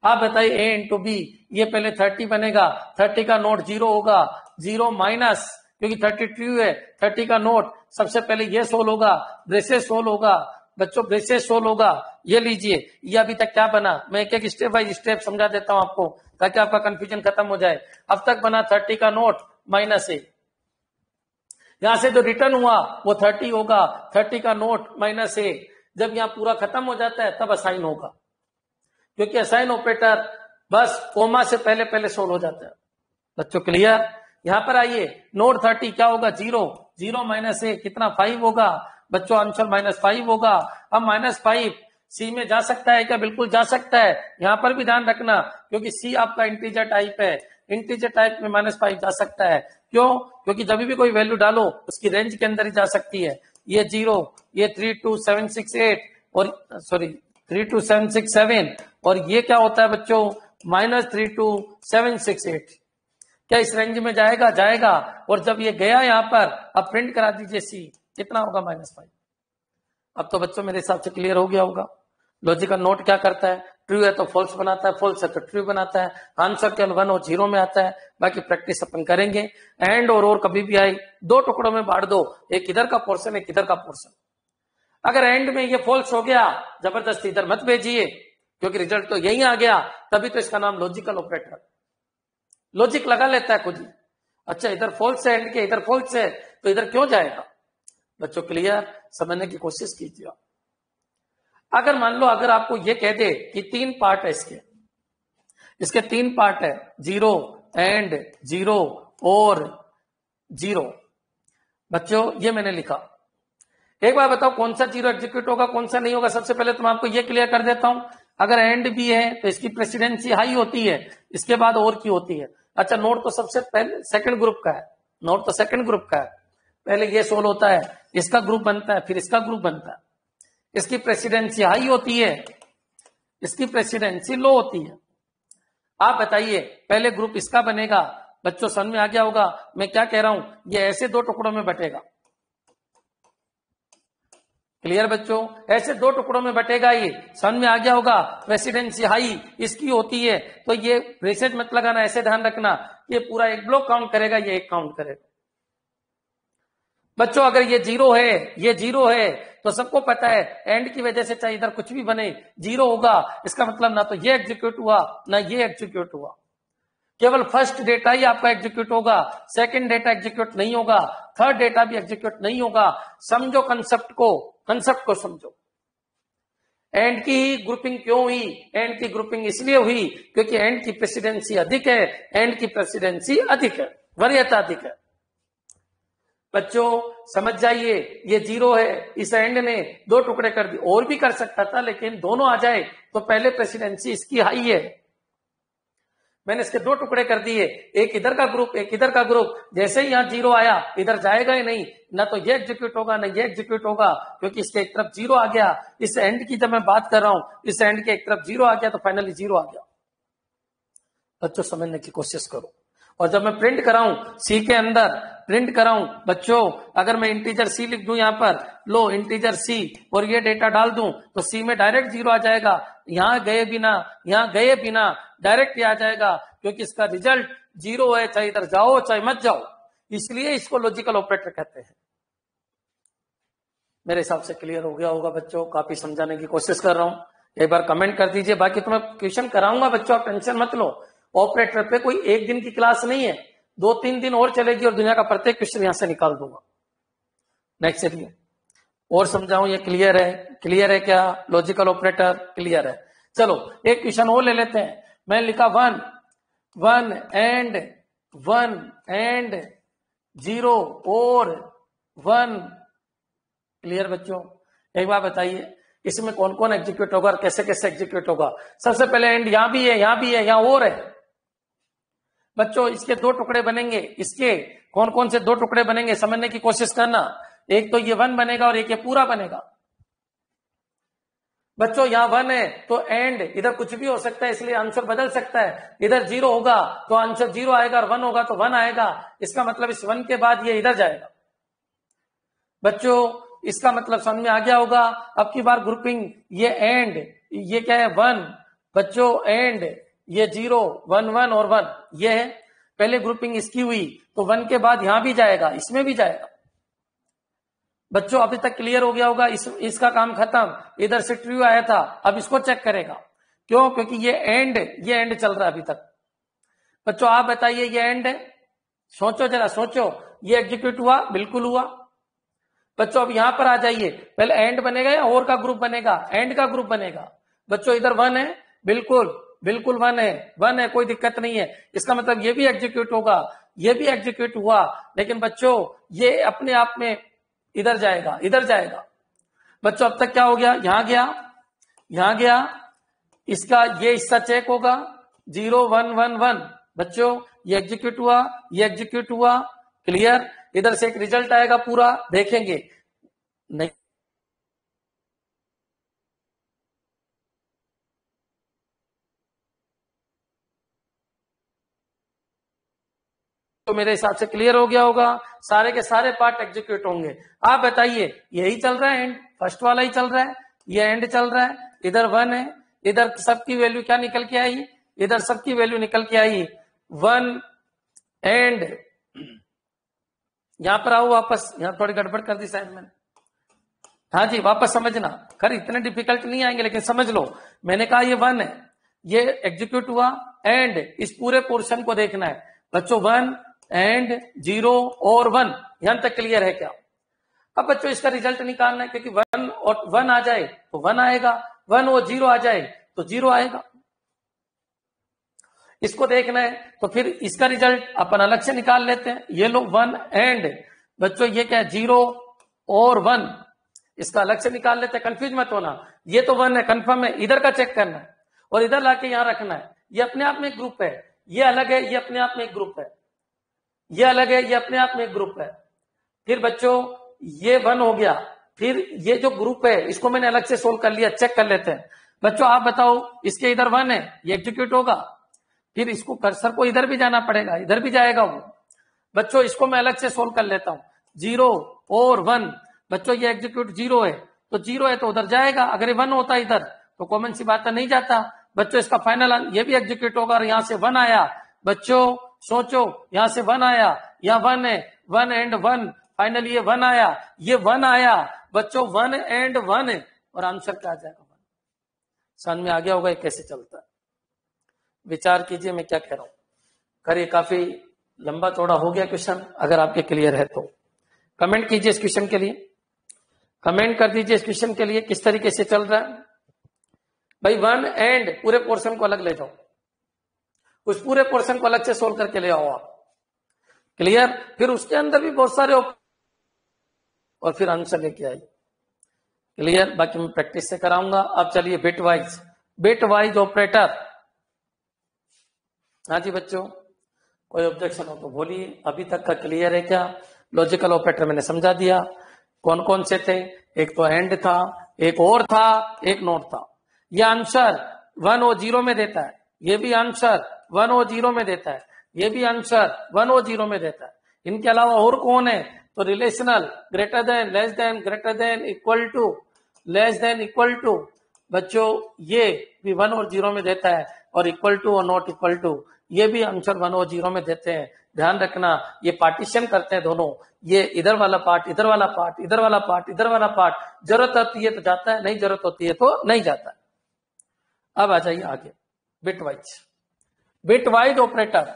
आप बताइए ए इंटू बी, ये पहले 30 बनेगा, 30 का नोट 0 होगा, 0 माइनस, क्योंकि 32 है, 30 का नोट सबसे पहले ये सोल्व होगा, ब्रेसेस सोल्व होगा। बच्चों ब्रेसेस सोल्व होगा, ये लीजिए, ये अभी तक क्या बना, मैं एक एक स्टेप बाय स्टेप समझा देता हूं आपको ताकि आपका कंफ्यूजन खत्म हो जाए। अब तक बना 30 का नोट माइनस ए, यहां से जो रिटर्न हुआ वो 30 होगा, 30 का नोट माइनस ए। जब यहां पूरा खत्म हो जाता है तब असाइन होगा, क्योंकि असाइन ऑपरेटर बस कोमा से पहले पहले सोल्व हो जाता है। बच्चों क्लियर? यहां पर आइए, नोट 30 क्या होगा, 0, 0 माइनस ए कितना 5 होगा। बच्चों आंसर -5 होगा। अब -5 सी में जा सकता है क्या? बिल्कुल जा सकता है। यहां पर भी ध्यान रखना, क्योंकि सी आपका इंटीजर टाइप है, इंटीजर टाइप में -5 जा सकता है। क्यों? क्योंकि जब भी कोई वैल्यू डालो उसकी रेंज के अंदर ही जा सकती है। ये 0, ये 32768 और सॉरी 32767, और ये क्या होता है बच्चों, -32768। क्या इस रेंज में जाएगा? जाएगा। और जब ये गया यहां पर, अब प्रिंट करा दीजिए सी, कितना होगा, -5। अब तो बच्चों मेरे हिसाब से क्लियर हो गया होगा। लॉजिकल नोट क्या करता है, ट्रू है तो फॉल्स बनाता है, फॉल्स है तो ट्रू बनाता है, आंसर केवल 1 और 0 में आता है। बाकी प्रैक्टिस अपन करेंगे। एंड और कभी भी आई, 2 टुकड़ों में बांट दो, एक इधर का पोर्शन एक इधर का पोर्शन। अगर एंड में ये फॉल्स हो गया, जबरदस्ती इधर मत भेजिए, क्योंकि रिजल्ट तो यही आ गया, तभी तो इसका नाम लॉजिकल ऑपरेटर, लॉजिक लगा लेता है खुद ही। अच्छा इधर फॉल्स है एंड के, इधर फॉल्स है तो इधर क्यों जाएगा? बच्चों क्लियर? समझने की कोशिश कीजिए। अगर मान लो, अगर आपको ये कह दे कि 3 पार्ट है इसके 3 पार्ट है, 0 एंड 0 और 0। बच्चों ये मैंने लिखा, एक बार बताओ कौन सा 0 एग्जीक्यूट होगा, कौन सा नहीं होगा। सबसे पहले तो मैं आपको ये क्लियर कर देता हूं, अगर एंड भी है तो इसकी प्रेसिडेंसी हाई होती है, इसके बाद और की होती है। अच्छा नोट तो सबसे पहले सेकंड ग्रुप का है, नोट तो सेकंड ग्रुप का है, पहले ये सोल्व होता है, इसका ग्रुप बनता है, फिर इसका ग्रुप बनता है। इसकी प्रेसिडेंसी हाई होती है, इसकी प्रेसिडेंसी लो होती है। आप बताइए पहले ग्रुप इसका बनेगा। बच्चों समझ में आ गया होगा मैं क्या कह रहा हूं, ये ऐसे 2 टुकड़ों में बटेगा। क्लियर बच्चों? ऐसे 2 टुकड़ों में बटेगा, ये समझ में आ गया होगा। प्रेसिडेंसी हाई इसकी होती है, तो ये ब्रेसेज मत लगाना, ऐसे ध्यान रखना, ये पूरा एक ब्लॉक काउंट करेगा, ये एक काउंट करेगा। बच्चों अगर ये 0 है, ये 0 है, तो सबको पता है एंड की वजह से चाहे इधर कुछ भी बने 0 होगा। इसका मतलब ना तो ये एग्जीक्यूट हुआ ना ये एग्जीक्यूट हुआ, केवल फर्स्ट डेटा ही आपका एग्जीक्यूट होगा, सेकंड डेटा एग्जीक्यूट नहीं होगा, थर्ड डेटा भी एग्जीक्यूट नहीं होगा। समझो कंसेप्ट को समझो। एंड की ही ग्रुपिंग क्यों हुई? एंड की ग्रुपिंग इसलिए हुई क्योंकि एंड की प्रेसिडेंसी अधिक है, एंड की प्रेसिडेंसी अधिक है, वरीयता अधिक है। बच्चों समझ जाइए, ये 0 है, इस एंड ने 2 टुकड़े कर दिए, और भी कर सकता था, लेकिन दोनों आ जाए तो पहले प्रेसिडेंसी इसकी हाई है। मैंने इसके 2 टुकड़े कर दिए, एक इधर का ग्रुप एक इधर का ग्रुप। जैसे ही यहां 0 आया, इधर जाएगा ही नहीं, ना तो ये एग्जीक्यूट होगा ना ये एग्जीक्यूट होगा, क्योंकि इसके एक तरफ 0 आ गया। इस एंड की जब मैं बात कर रहा हूं, इस एंड के एक तरफ 0 आ गया तो फाइनली 0 आ गया। बच्चों समझने की कोशिश करो। और जब मैं प्रिंट कराऊं, सी के अंदर प्रिंट कराऊं, बच्चों अगर मैं इंटीजर सी लिख दूं यहां पर, लो इंटीजर सी, और ये डेटा डाल दूं, तो सी में डायरेक्ट 0 आ जाएगा। यहां गए बिना डायरेक्ट ये आ जाएगा, क्योंकि इसका रिजल्ट 0 है, चाहे इधर जाओ चाहे मत जाओ, इसलिए इसको लॉजिकल ऑपरेटर कहते हैं। मेरे हिसाब से क्लियर हो गया होगा बच्चों, काफी समझाने की कोशिश कर रहा हूं। एक बार कमेंट कर दीजिए, बाकी तो मैं क्वेश्चन कराऊंगा बच्चों, आप टेंशन मत लो। ऑपरेटर पे कोई एक दिन की क्लास नहीं है, 2-3 दिन और चलेगी और दुनिया का प्रत्येक क्वेश्चन यहां से निकाल दूंगा। नेक्स्ट चलिए और समझाऊं, ये क्लियर है क्या? लॉजिकल ऑपरेटर क्लियर है। चलो एक क्वेश्चन और ले लेते हैं। मैं लिखा 1 एंड 0 और 1। क्लियर बच्चों? एक बार बताइए इसमें कौन कौन एग्जीक्यूट होगा और कैसे कैसे एग्जीक्यूट होगा। सबसे पहले एंड यहां भी है, यहां और है। बच्चों इसके 2 टुकड़े बनेंगे, इसके कौन कौन से 2 टुकड़े बनेंगे समझने की कोशिश करना। एक तो ये 1 बनेगा और एक ये पूरा बनेगा। बच्चों यहां 1 है तो एंड इधर कुछ भी हो सकता है, इसलिए आंसर बदल सकता है। इधर 0 होगा तो आंसर 0 आएगा और 1 होगा तो 1 आएगा। इसका मतलब इस 1 के बाद ये इधर जाएगा। बच्चों इसका मतलब समझ में आ गया होगा। अब की बार ग्रुपिंग, ये एंड, ये क्या है 1, बच्चों एंड ये 0 1 1 और 1 ये है। पहले ग्रुपिंग इसकी हुई तो 1 के बाद यहां भी जाएगा, इसमें भी जाएगा। बच्चों अभी तक क्लियर हो गया होगा। इसका काम खत्म। इधर से ट्रू आया था, अब इसको चेक करेगा। क्यों? क्योंकि ये एंड चल रहा है अभी तक। बच्चों आप बताइए ये एंड है? सोचो जरा, सोचो। ये एग्जीक्यूट हुआ? बिल्कुल हुआ। बच्चों अब यहां पर आ जाइए, पहले एंड बनेगा या और का ग्रुप बनेगा? एंड का ग्रुप बनेगा। बच्चों इधर 1 है, बिल्कुल बिल्कुल 1 है, कोई दिक्कत नहीं है। इसका मतलब ये भी एग्जीक्यूट होगा, ये भी एग्जीक्यूट हुआ। लेकिन बच्चों ये अपने आप में इधर जाएगा, इधर जाएगा। बच्चों अब तक क्या हो गया? यहां गया, यहां गया, इसका ये हिस्सा चेक होगा 0 1 1 1। बच्चों ये एग्जीक्यूट हुआ, ये एग्जीक्यूट हुआ। क्लियर? इधर से एक रिजल्ट आएगा पूरा, देखेंगे। नहीं तो मेरे हिसाब से क्लियर हो गया होगा। सारे के सारे पार्ट एग्जीक्यूट होंगे। आप बताइए यही चल रहा है, एंड फर्स्ट वाला ही चल रहा है, ये एंड चल रहा है। इधर 1 है, इधर सबकी वैल्यू क्या निकल के आई? इधर सबकी वैल्यू निकल के आई 1 एंड। यहां पर आओ वापस, यहां थोड़ी गड़बड़ कर दी शायद मैंने। हाँ जी वापस समझना। खैर इतने डिफिकल्ट नहीं आएंगे लेकिन समझ लो। मैंने कहा ये 1 है, ये एग्जीक्यूट हुआ एंड इस पूरे पोर्शन को देखना है। बच्चों 1 एंड 0 और 1, यहां तक क्लियर है क्या? अब बच्चों इसका रिजल्ट निकालना है, क्योंकि 1 और 1 आ जाए तो 1 आएगा, 1 और 0 आ जाए तो 0 आएगा। इसको देखना है तो फिर इसका रिजल्ट अपन अलग से निकाल लेते हैं। ये लो 1 एंड, बच्चों ये क्या है 0 और 1, इसका अलग से निकाल लेते हैं। कंफ्यूज मत होना, ये तो 1 है कंफर्म है, इधर का चेक करना है और इधर लाके यहां रखना है। ये अपने आप में एक ग्रुप है, ये अलग है, ये अपने आप में एक ग्रुप है, ये अलग है, ये अपने आप में एक ग्रुप है। फिर बच्चों ये 1 हो गया, फिर ये जो ग्रुप है इसको मैंने अलग से सोल्व कर लिया, चेक कर लेते हैं। बच्चों आप बताओ, इसके इधर 1 है, ये एग्जीक्यूट होगा, फिर इसको कर्सर को इधर भी जाना पड़ेगा, इधर भी जाएगा वो। बच्चों इसको मैं अलग से सोल्व कर लेता हूं, 0 और 1। बच्चों ये एग्जीक्यूट 0 है तो 0 है तो उधर जाएगा, अगर ये 1 होता इधर तो कॉमन सी बात है नहीं जाता। बच्चों इसका फाइनल ये भी एग्जीक्यूट होगा और यहां से 1 आया। बच्चों सोचो, यहां से 1 आया, यहां 1 है, 1 एंड 1, फाइनली ये 1 आया, ये 1 आया। बच्चों 1 एंड 1 है और आंसर क्या आ जाएगा? 1। समझ में आ गया होगा ये कैसे चलता है। विचार कीजिए मैं क्या कह रहा हूं। करिए, काफी लंबा चौड़ा हो गया क्वेश्चन। अगर आपके क्लियर है तो कमेंट कीजिए इस क्वेश्चन के लिए, कमेंट कर दीजिए इस क्वेश्चन के लिए किस तरीके से चल रहा है। भाई 1 एंड पूरे पोर्शन को अलग ले जाओ, उस पूरे पोर्शन को अलग से सोल्व करके ले आओ आप। क्लियर? फिर उसके अंदर भी बहुत सारे और फिर आंसर लेके आइए। क्लियर? बाकी मैं प्रैक्टिस से कराऊंगा। अब चलिए बिट वाइज ऑपरेटर। हाँ जी बच्चों, कोई ऑब्जेक्शन हो तो बोलिए। अभी तक का क्लियर है क्या? लॉजिकल ऑपरेटर मैंने समझा दिया कौन कौन से थे। एक तो एंड था, एक और था, एक नॉट था। ये आंसर 1 और 0 में देता है, ये भी आंसर 1 और 0 में देता है, ये भी आंसर 1 और 0 में देता है। इनके अलावा और कौन है? तो relational, greater than, less than, greater than, equal to, less than, equal to. बच्चों ये भी 1 और 0 में देता है, और इक्वल टू और नॉट इक्वल टू ये भी आंसर 1 और 0 में देते हैं। ध्यान रखना, ये पार्टीशन करते हैं दोनों, ये इधर वाला पार्ट, इधर वाला पार्ट, इधर वाला पार्ट, इधर वाला पार्ट। जरूरत होती है तो जाता है, नहीं जरूरत होती है तो नहीं जाता। अब आ जाइए आगे, bit wise operator.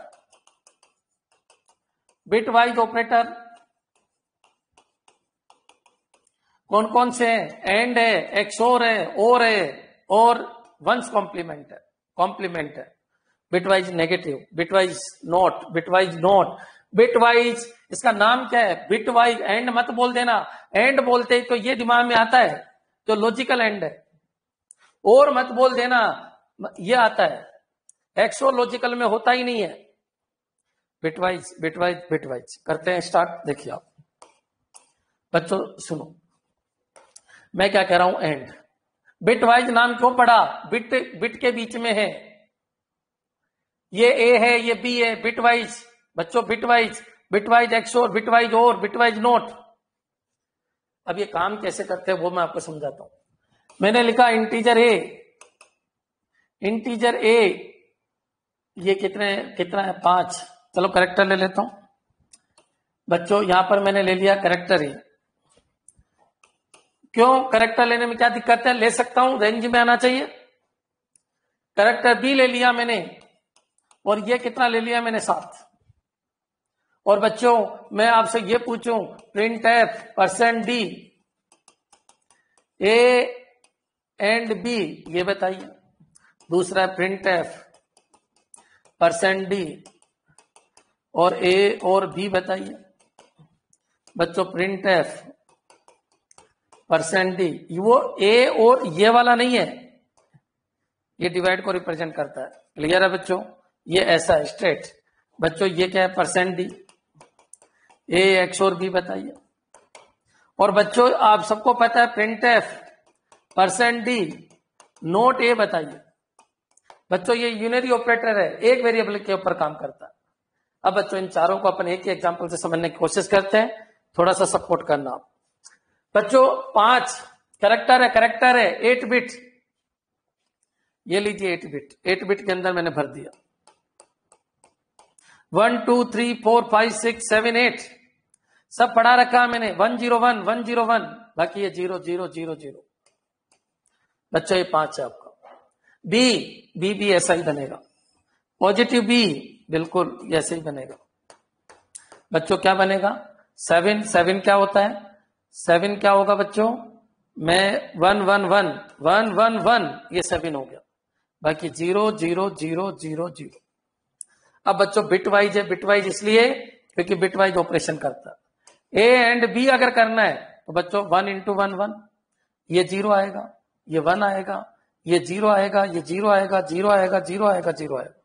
Bit wise operator कौन कौन से हैं? एंड है, एक्सोर है, और वंस कॉम्प्लीमेंट है, कॉम्प्लीमेंट है। Bitwise negative, bitwise note, bitwise note, bitwise इसका नाम क्या है? बिटवाइज। एंड मत बोल देना, एंड बोलते ही तो ये दिमाग में आता है तो लॉजिकल एंड है, और मत बोल देना ये आता है। एक्सो लॉजिकल में होता ही नहीं है। बिटवाइज बिटवाइज बिटवाइज करते हैं स्टार्ट। देखिए आप बच्चों सुनो, मैं क्या कह रहा हूं, एंड। बिट वाइज नाम क्यों पड़ा? बिट बिट के बीच में है, ये ए है, ये बी है, बिट वाइज। बच्चों bit wise XOR, bit wise or, bit wise not. अब ये काम कैसे करते हैं वो मैं आपको समझाता हूं। मैंने लिखा इंटीजर ए, ये कितना है 5। चलो करेक्टर ले लेता हूं। बच्चों यहां पर मैंने ले लिया करेक्टर ए। क्यों करेक्टर लेने में क्या दिक्कत है? ले सकता हूं, रेंज में आना चाहिए। करेक्टर बी ले लिया मैंने, और ये कितना ले लिया मैंने 7। और बच्चों मैं आपसे ये पूछूं, print F %d A and B, ये बताइए। दूसरा प्रिंट एफ %d और ए और बी बताइए। बच्चों प्रिंट एफ %d, वो ए और ये वाला नहीं है, ये डिवाइड को रिप्रेजेंट करता है। क्लियर है बच्चों? ये ऐसा है स्ट्रेट। बच्चों ये क्या है? %d, ए एक्स और बी बताइए। और बच्चों आप सबको पता है प्रिंट एफ %d नोट ए बताइए। बच्चों ये यूनरी ऑपरेटर है, एक वेरिएबल के ऊपर काम करता है। अब बच्चों इन चारों को अपन एक ही एग्जांपल से समझने की कोशिश करते हैं, थोड़ा सा सपोर्ट करना। बच्चों 5 करेक्टर है 8 बिट, ये लीजिए 8 बिट के अंदर मैंने भर दिया 1 2 3 4 5 6 7 8 सब पढ़ा रखा मैंने। 101 101, बाकी ये 0 0 0 0। बच्चों ये 5 है आपका। बी भी ऐसा ही बनेगा, पॉजिटिव बी बिल्कुल ऐसे ही बनेगा। बच्चों क्या बनेगा? 7 क्या होता है? 7 क्या होगा बच्चों? मैं 1 1 1 1 1 1, ये 7 हो गया। बाकी 0 0 0 0 0। अब बच्चों बिट वाइज है, बिट वाइज इसलिए क्योंकि बिट वाइज ऑपरेशन करता है। ए एंड बी अगर करना है तो बच्चों 1 × 1 1, ये 0 आएगा, ये 1 आएगा, ये 0 आएगा, ये 0 आएगा, 0 आएगा, 0 आएगा, 0 आएगा।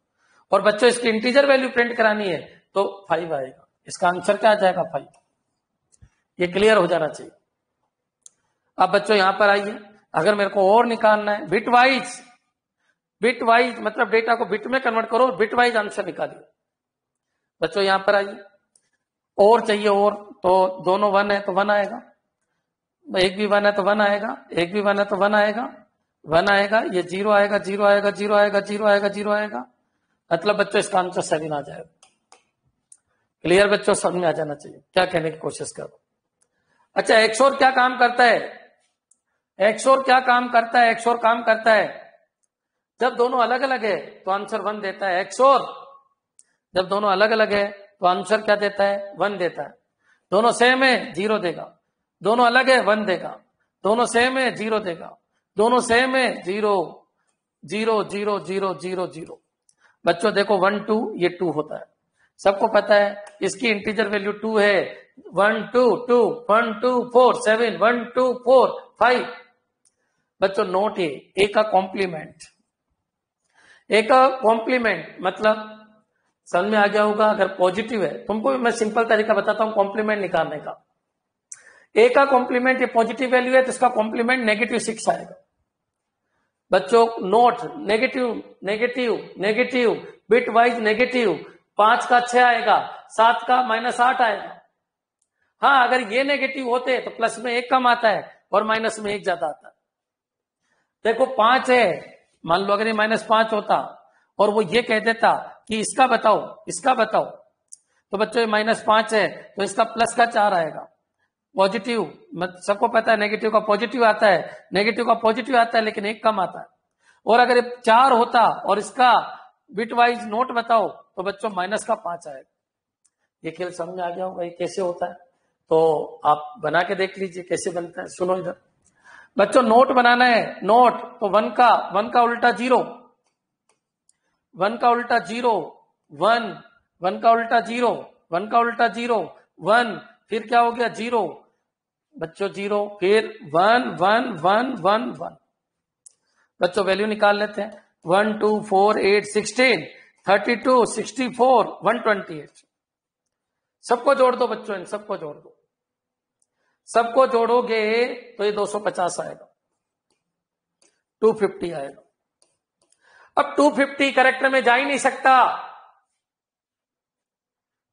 और बच्चों इसकी इंटीजर वैल्यू प्रिंट करानी है तो 5 आएगा। इसका आंसर क्या आ जाएगा? 5। ये क्लियर हो जाना चाहिए। अब बच्चों यहां पर आइए, अगर मेरे को और निकालना है बिट वाइज मतलब डेटा को बिट में कन्वर्ट करो, बिट वाइज आंसर निकालिए। बच्चों यहां पर आइए, और चाहिए और, तो दोनों 1 है तो 1 आएगा, एक भी 1 है तो 1 आएगा, एक भी 1 है तो 1 आएगा, 1 आएगा, ये 0 आएगा, 0 आएगा, 0 आएगा, 0 आएगा, 0 आएगा। मतलब बच्चों इसका आंसर 7 आ जाएगा। क्लियर बच्चों? समझ में आ जाना चाहिए क्या कहने की कोशिश करो। अच्छा एक्सोर क्या काम करता है? एक्सोर काम करता है जब दोनों अलग अलग है तो आंसर 1 देता है। एक्सोर जब दोनों अलग अलग है तो आंसर क्या देता है? 1 देता है। दोनों सेम है 0 देगा, दोनों अलग है 1 देगा, दोनों सेम है 0 देगा, दोनों सेम है 0 0 0 0 0 0। बच्चों देखो 1 2, ये 2 होता है, सबको पता है। इसकी इंटीजर वैल्यू 2 है। 1 2 2 1 2 4 7 1 2 4 5। बच्चों नोट ए का कॉम्प्लीमेंट मतलब समझ में आ गया होगा। अगर पॉजिटिव है, तुमको भी मैं सिंपल तरीका बताता हूं कॉम्प्लीमेंट निकालने का। ए का कॉम्प्लीमेंट ये पॉजिटिव वैल्यू है तो इसका कॉम्प्लीमेंट -6 आएगा। बच्चों note negative bit wise negative. 5 का 6 आएगा, 7 का -8 आएगा। हाँ अगर ये नेगेटिव होते तो प्लस में 1 कम आता है और माइनस में 1 ज्यादा आता है। देखो 5 है, मान लो अगर ये -5 होता और वो ये कह देता कि इसका बताओ, तो बच्चों ये -5 है तो इसका प्लस का 4 आएगा। पॉजिटिव सबको पता है नेगेटिव का पॉजिटिव आता है, लेकिन 1 कम आता है। और अगर ये 4 होता और इसका बिट वाइज नोट बताओ तो बच्चों -5 आएगा। ये खेल समझ में आ गया होगा ये कैसे होता है, तो आप बना के देख लीजिए कैसे बनता है। सुनो इधर बच्चों, नोट बनाना है। नोट तो 1 का उल्टा 0, 1 का उल्टा 0 1, 1 का उल्टा 0, 1 का उल्टा 0 1, फिर क्या हो गया 0 बच्चों 0, फिर 1 1 1 1 1। बच्चों वैल्यू निकाल लेते हैं। 1 2 4 8 16 32 64 128। सबको जोड़ दो बच्चों, इन सबको जोड़ दो। सबको जोड़ोगे तो ये 250 आएगा, 250 आएगा। अब 250 करेक्टर में जा ही नहीं सकता,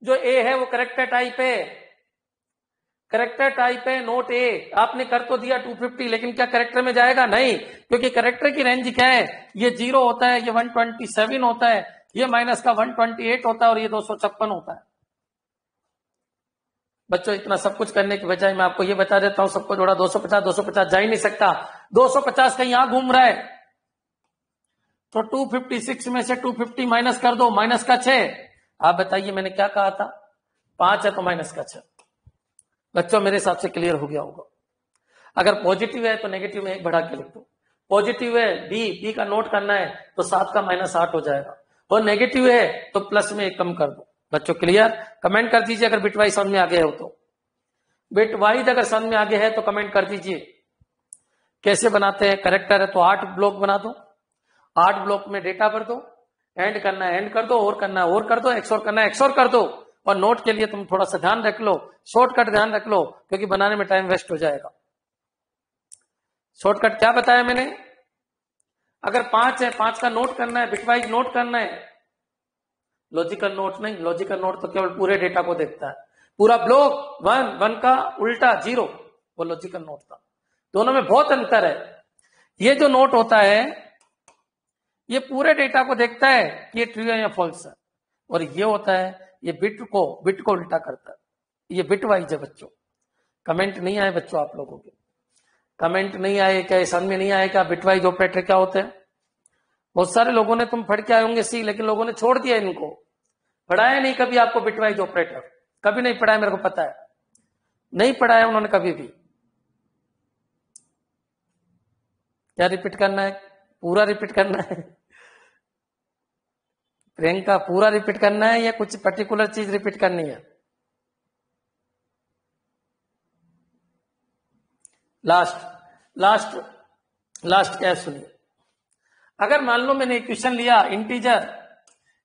जो ए है वो करेक्टर टाइप है, करेक्टर टाइप है नोट ए। आपने कर तो दिया 250, लेकिन क्या करेक्टर में जाएगा? नहीं, क्योंकि करेक्टर की रेंज क्या है? ये 0 होता है, ये 127 होता है, ये माइनस का 128 होता है और ये 256 होता है। बच्चों इतना सब कुछ करने की बजाय मैं आपको ये बता देता हूं, सबको जोड़ा 250, 250 जा ही नहीं सकता। 250 कहीं यहां घूम रहा है, तो 256 में से 250 माइनस कर दो, माइनस का 6। आप बताइए मैंने क्या कहा था? 5 है तो माइनस का 6। बच्चों मेरे हिसाब से क्लियर हो गया होगा। अगर पॉजिटिव है तो नेगेटिव में 1 बढ़ा के लिख दो। पॉजिटिव है बी का नोट करना है तो 7 का -8 हो जाएगा, और नेगेटिव है तो प्लस में 1 कम कर दो। बच्चों क्लियर? कमेंट कर दीजिए अगर बिटवाइज समझ में आ गए हो तो। बिटवाइज अगर समझ में आ गए है तो कमेंट कर दीजिए। कैसे बनाते हैं? करेक्टर है तो 8 ब्लॉक बना दो, 8 ब्लॉक में डेटा भर दो, एंड करना है एंड कर दो, और करना है और कर दो, एक्सोर करना है एक्सोर कर दो। और नोट के लिए तुम थोड़ा सा ध्यान रख लो, शॉर्टकट ध्यान रख लो, क्योंकि बनाने में टाइम वेस्ट हो जाएगा। शॉर्टकट क्या बताया मैंने? अगर 5 है, 5 का नोट करना है, बिटवाइज नोट करना है, लॉजिकल नोट नहीं। लॉजिकल नोट तो केवल पूरे डेटा को देखता है, पूरा ब्लॉक 1 का उल्टा 0, वो लॉजिकल नोट था। दोनों में बहुत अंतर है। ये जो नोट होता है ये पूरे डेटा को देखता है कि ये ट्रू है या फॉल्स है, और ये होता है ये बिट को उल्टा करता है। ये बिट वाइज है बच्चों। कमेंट नहीं आए बच्चों आप लोगों के, कमेंट नहीं आए क्या? समझ में नहीं आए क्या बिट वाइज ऑपरेटर क्या होते हैं? बहुत सारे लोगों ने तुम पढ़ के आए होंगे सी, लेकिन लोगों ने छोड़ दिया इनको, पढ़ाया नहीं कभी आपको बिटवाइज ऑपरेटर, कभी नहीं पढ़ाया, मेरे को पता है नहीं पढ़ाया उन्होंने कभी भी। क्या रिपीट करना है? पूरा रिपीट करना है? प्रियंका पूरा रिपीट करना है या कुछ पर्टिकुलर चीज रिपीट करनी है? लास्ट क्या सुनिए। अगर मान लो मैंने इक्वेशन लिया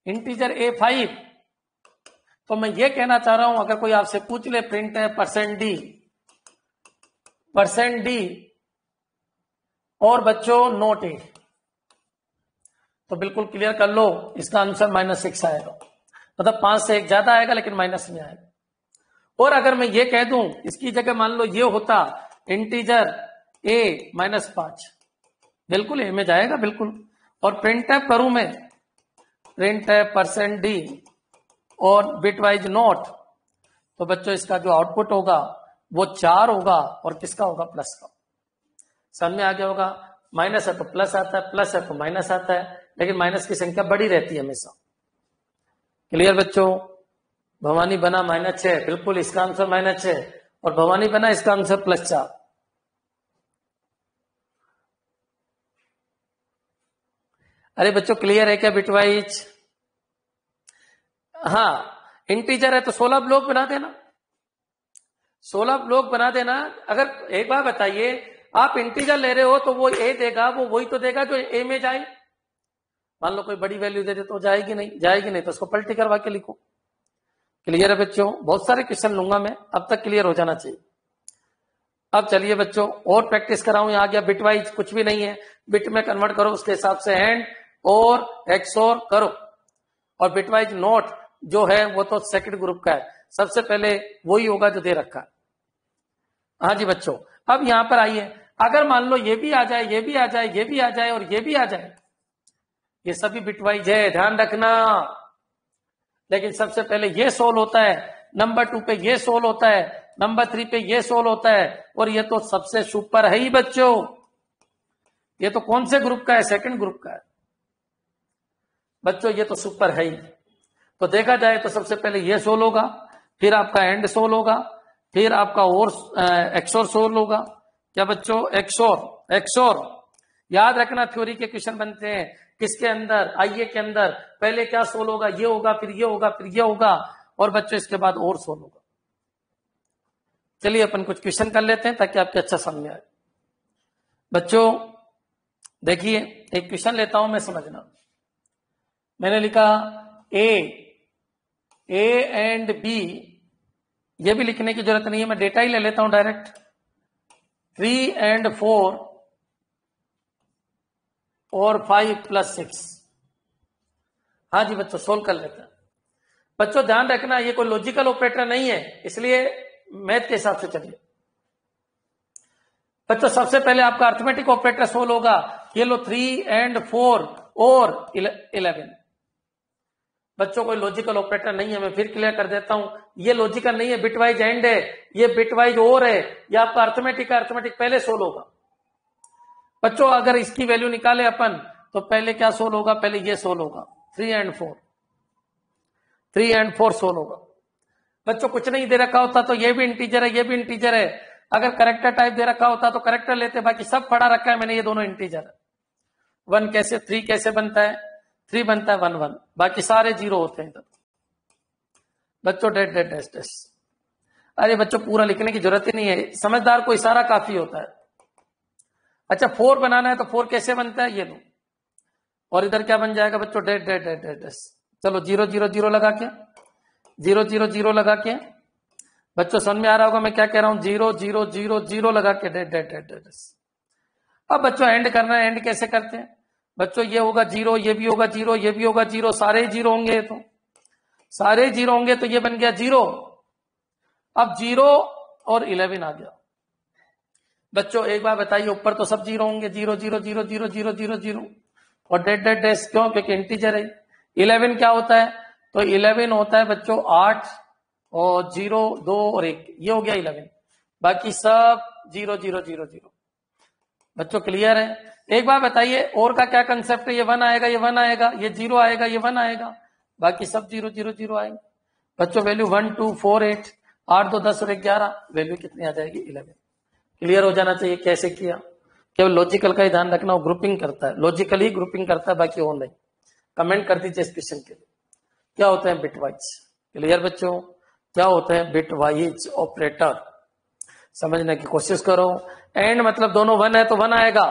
इंटीजर A5, तो मैं ये कहना चाह रहा हूं, अगर कोई आपसे पूछ ले प्रिंट है %d और बच्चों नोट ए, तो बिल्कुल क्लियर कर लो, इसका आंसर -6 आएगा। मतलब 5 से 1 ज्यादा आएगा लेकिन माइनस में आएगा। और अगर मैं ये कह दूं इसकी जगह मान लो ये होता इंटीजर a -5, बिल्कुल ए में जाएगा बिल्कुल। और प्रिंट टैप करूं मैं, प्रिंट टैप %d और बिटवाइज नोट, तो बच्चों इसका जो आउटपुट होगा वो 4 होगा, और किसका होगा? प्लस का। समझ में आ गया होगा? माइनस है तो प्लस आता है, प्लस है तो माइनस आता है, लेकिन माइनस की संख्या बड़ी रहती है हमेशा। क्लियर बच्चों? भवानी बना -6, बिल्कुल इसका आंसर -6, और भवानी बना इसका आंसर +4। अरे बच्चों क्लियर है क्या बिटवाइज? हाँ, इंटीजर है तो 16 ब्लॉक बना देना, 16 ब्लॉक बना देना। अगर एक बार बताइए, आप इंटीजर ले रहे हो तो वो ए देगा, वो वही तो देगा जो ए में जाए। मान लो कोई बड़ी वैल्यू दे दे तो जाएगी नहीं तो उसको पलटी करवा के लिखो। क्लियर है बच्चों? बहुत सारे क्वेश्चन लूंगा मैं, अब तक क्लियर हो जाना चाहिए। अब चलिए बच्चों और प्रैक्टिस कराऊं। आ गया बिटवाइज, कुछ भी नहीं है, बिट में कन्वर्ट करो, उसके हिसाब से एंड और एक्सोर करो। और बिटवाइज नोट जो है वो तो सेकंड ग्रुप का है, सबसे पहले वही होगा जो दे रखा है। हाँ जी बच्चों, अब यहां पर आइए, अगर मान लो ये भी आ जाए, ये भी आ जाए, ये भी आ जाए और ये भी आ जाए, ये सभी बिटवाइज है, ध्यान रखना। लेकिन सबसे पहले ये सोल्व होता है, नंबर 2 पे ये सोल्व होता है, नंबर 3 पे ये सोल्व होता है, और ये तो सबसे सुपर है ही बच्चों। ये तो कौन से ग्रुप का है? सेकंड ग्रुप का है बच्चों, ये तो सुपर है ही। तो देखा जाए तो सबसे पहले ये सोल्व होगा, फिर आपका एंड सोल्व होगा, फिर आपका और एक्सोर सोल्व होगा। क्या बच्चों? एक्सोर। याद रखना थ्योरी के क्वेश्चन बनते हैं किसके अंदर? आईए के अंदर। पहले क्या सोल्व होगा? ये होगा, फिर ये होगा, फिर ये होगा, और बच्चों इसके बाद और सोल्व होगा। चलिए अपन कुछ क्वेश्चन कर लेते हैं ताकि आपके अच्छा समझ में आए। बच्चों देखिए एक क्वेश्चन लेता हूं मैं, समझना। मैंने लिखा ए एंड बी, ये भी लिखने की जरूरत नहीं है, मैं डेटा ही ले लेता हूं डायरेक्ट। 3 and 4 और 5 + 6। हाँ जी बच्चों, सोल्व कर लेते हैं। बच्चों ध्यान रखना, ये कोई लॉजिकल ऑपरेटर नहीं है, इसलिए मैथ के हिसाब से चलिए। बच्चों सबसे पहले आपका अर्थमेटिक ऑपरेटर सोल्व होगा। ये लो 3 and 4 और 11। बच्चों कोई लॉजिकल ऑपरेटर नहीं है, मैं फिर क्लियर कर देता हूं, ये लॉजिकल नहीं है, बिटवाइज एंड है, ये बिटवाइज और है, ये आपका अर्थमेटिक है, अर्थमेटिक पहले सोल्व होगा। बच्चों अगर इसकी वैल्यू निकाले अपन तो पहले क्या सोल्व होगा, पहले ये सोल्व होगा 3 and 4, 3 and 4 सोल्व होगा। बच्चों कुछ नहीं दे रखा होता तो ये भी इंटीजर है, ये भी इंटीजर है, अगर करेक्टर टाइप दे रखा होता तो करेक्टर लेते, बाकी सब पढ़ा रखा है मैंने, ये दोनों इंटीजर है। 1 कैसे 3 कैसे बनता है, 3 बनता है 1 1, बाकी सारे 0 होते हैं इधर। बच्चों डेट डेट डेट डेट, अरे बच्चों पूरा लिखने की जरूरत ही नहीं है, समझदार को इशारा काफी होता है। अच्छा 4 बनाना है तो 4 कैसे बनता है, ये लो, और इधर क्या बन जाएगा बच्चों, date date date date date. चलो 0 0 0 लगा के, 0 0 0 लगा के, बच्चों समझ में आ रहा होगा मैं क्या कह रहा हूं, 0 0 0 0 लगा के डेट डेट डेट डेट। अब बच्चों एंड करना है, एंड कैसे करते हैं बच्चों, ये होगा 0, ये भी होगा 0, ये भी होगा 0, सारे 0 होंगे, तो सारे 0 होंगे तो ये बन गया 0। अब 0 और 11 आ गया। बच्चों एक बार बताइए, ऊपर तो सब 0 होंगे, 0 0 0 0 0 0 0 और डेट डेट डेट, क्यों, क्योंकि इंटीजर है। 11 क्या होता है, तो 11 होता है बच्चों 8 और 0 2 और 1, ये हो गया 11, बाकी सब 0 0 0 0। बच्चों क्लियर है। एक बार बताइए और का क्या कंसेप्ट है, ये 1 आएगा, ये 1 आएगा, ये 0 आएगा, ये 1 आएगा, बाकी सब 0 0 0 आएंगे। बच्चों वैल्यू 1 2 4 8, 8 2 10 और 1 11, वैल्यू कितनी आ जाएगी 11। क्लियर हो जाना चाहिए कैसे किया। केवल लॉजिकल का ही ध्यान रखना, वो ग्रुपिंग करता है, लॉजिकली ग्रुपिंग करता है, बाकी और नहीं। कमेंट कर दीजिए इस क्वेश्चन के लिए, क्या होते हैं बिटवाइज। क्लियर बच्चों, क्या होते हैं बिटवाइज ऑपरेटर, समझने की कोशिश करो। एंड मतलब दोनों 1 है तो 1 आएगा।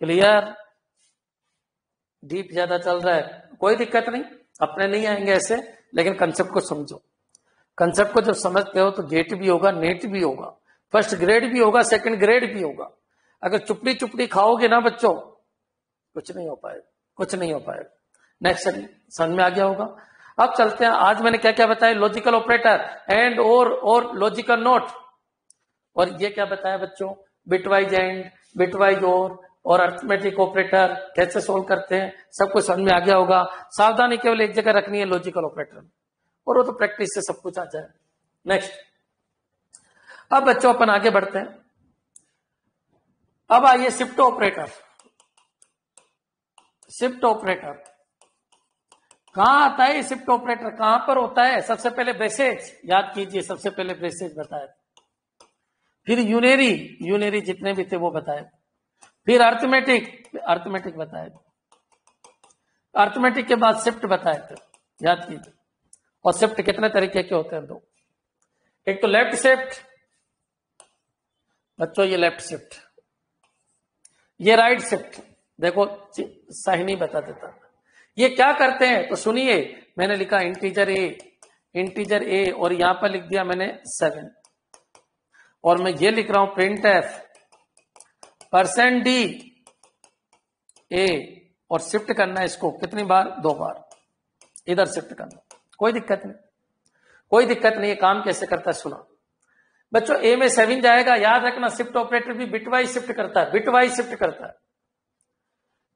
क्लियर, डीप ज्यादा चल रहा है, कोई दिक्कत नहीं, अपने नहीं आएंगे ऐसे, लेकिन कंसेप्ट को समझो। कंसेप्ट को जब समझते हो तो गेट भी होगा, नेट भी होगा, फर्स्ट ग्रेड भी होगा, सेकंड ग्रेड भी होगा। अगर चुपड़ी चुपड़ी खाओगे ना बच्चों, कुछ नहीं हो पाएगा, कुछ नहीं हो पाएगा। नेक्स्ट समझ में आ गया होगा। अब चलते हैं, आज मैंने क्या क्या बताया, लॉजिकल ऑपरेटर, एंड और लॉजिकल नोट, और ये क्या बताया बच्चों, बिटवाइज एंड, बिटवाइज और अर्थमेटिक ऑपरेटर कैसे सोल्व करते हैं, सब कुछ समझ में आ गया होगा। सावधानी केवल एक जगह रखनी है लॉजिकल ऑपरेटर, और वो तो प्रैक्टिस से सब कुछ आ जाए। नेक्स्ट, अब बच्चों अपन आगे बढ़ते हैं। अब आइए शिफ्ट ऑपरेटर। शिफ्ट ऑपरेटर कहां आता है, शिफ्ट ऑपरेटर कहां पर होता है, सबसे पहले ब्रेसेज याद कीजिए, सबसे पहले ब्रेसेज बताए, फिर यूनेरी जितने भी थे वो बताए, फिर अर्थमेटिक बताए, अर्थमेटिक के बाद शिफ्ट बताए थे, याद कीजिए। और शिफ्ट कितने तरीके के होते हैं, दो, एक तो लेफ्ट शिफ्ट, बच्चों ये लेफ्ट शिफ्ट, ये राइट शिफ्ट। देखो सही नहीं बता देता, ये क्या करते हैं तो सुनिए, मैंने लिखा इंटीजर ए और यहां पर लिख दिया मैंने 7, और मैं ये लिख रहा हूं प्रिंट एफ %d ए, और शिफ्ट करना है इसको कितनी बार, 2 बार, इधर शिफ्ट करना, कोई दिक्कत नहीं, कोई दिक्कत नहीं है। काम कैसे करता है सुना बच्चों, ए में 7 जाएगा, याद रखना शिफ्ट ऑपरेटर भी बिटवाइज शिफ्ट करता है, बिटवाइज शिफ्ट करता है।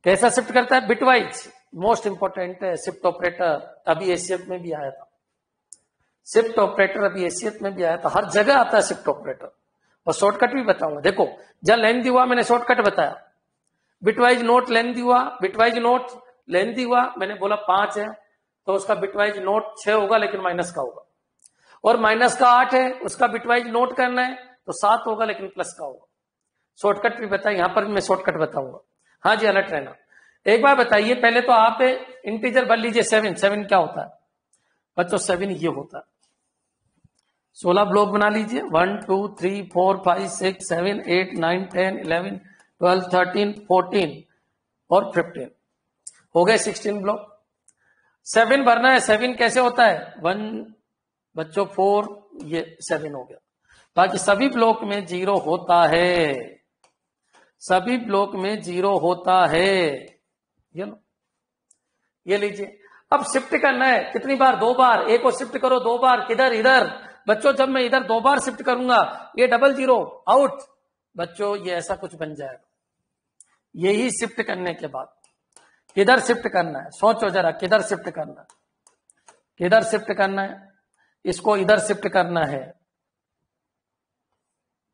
कैसा शिफ्ट करता है, बिटवाइज, मोस्ट इंपॉर्टेंट है शिफ्ट ऑपरेटर, अभी एसीएफ में भी आया था, शिफ्ट ऑपरेटर अभी एसीएफ में भी आया था, हर जगह आता है शिफ्ट ऑपरेटर। और शॉर्टकट भी बताऊंगा, देखो जब लेंथ हुआ मैंने शॉर्टकट बताया, बिटवाइज नोट लेंथ हुआ, बिटवाइज नोट लेंथ हुआ, मैंने बोला 5 है तो उसका बिटवाइज नोट 6 होगा, लेकिन माइनस का होगा, और माइनस का 8 है उसका बिटवाइज नोट करना है तो 7 होगा, लेकिन प्लस का होगा। शॉर्टकट भी बताया, यहां पर भी मैं शॉर्टकट बताऊंगा। हाँ जी, अलर्ट रहना। एक बार बताइए, पहले तो आप इंटीजर भर लीजिए, 7 क्या होता है बच्चों, 7 ये होता है, 16 ब्लॉक बना लीजिए, 1 2 3 4 5 6 7 8 9 10 11 12 13 14 और 15, हो गए 16 ब्लॉक। 7 भरना है, 7 कैसे होता है, 1 बच्चों 4, ये 7 हो गया। बाकी सभी ब्लॉक में 0 होता है, सभी ब्लॉक में 0 होता है। ये लो, ये लीजिए। अब शिफ्ट करना है कितनी बार? 2 बार। ए को शिफ्ट करो 2 बार, किधर? इधर। बच्चों जब मैं इधर 2 बार शिफ्ट करूंगा, ये डबल 0 आउट। बच्चों ये ऐसा कुछ बन जाएगा। यही शिफ्ट करने के बाद किधर शिफ्ट करना है? सोचो जरा, किधर शिफ्ट करना है? किधर शिफ्ट करना है? इसको इधर शिफ्ट करना है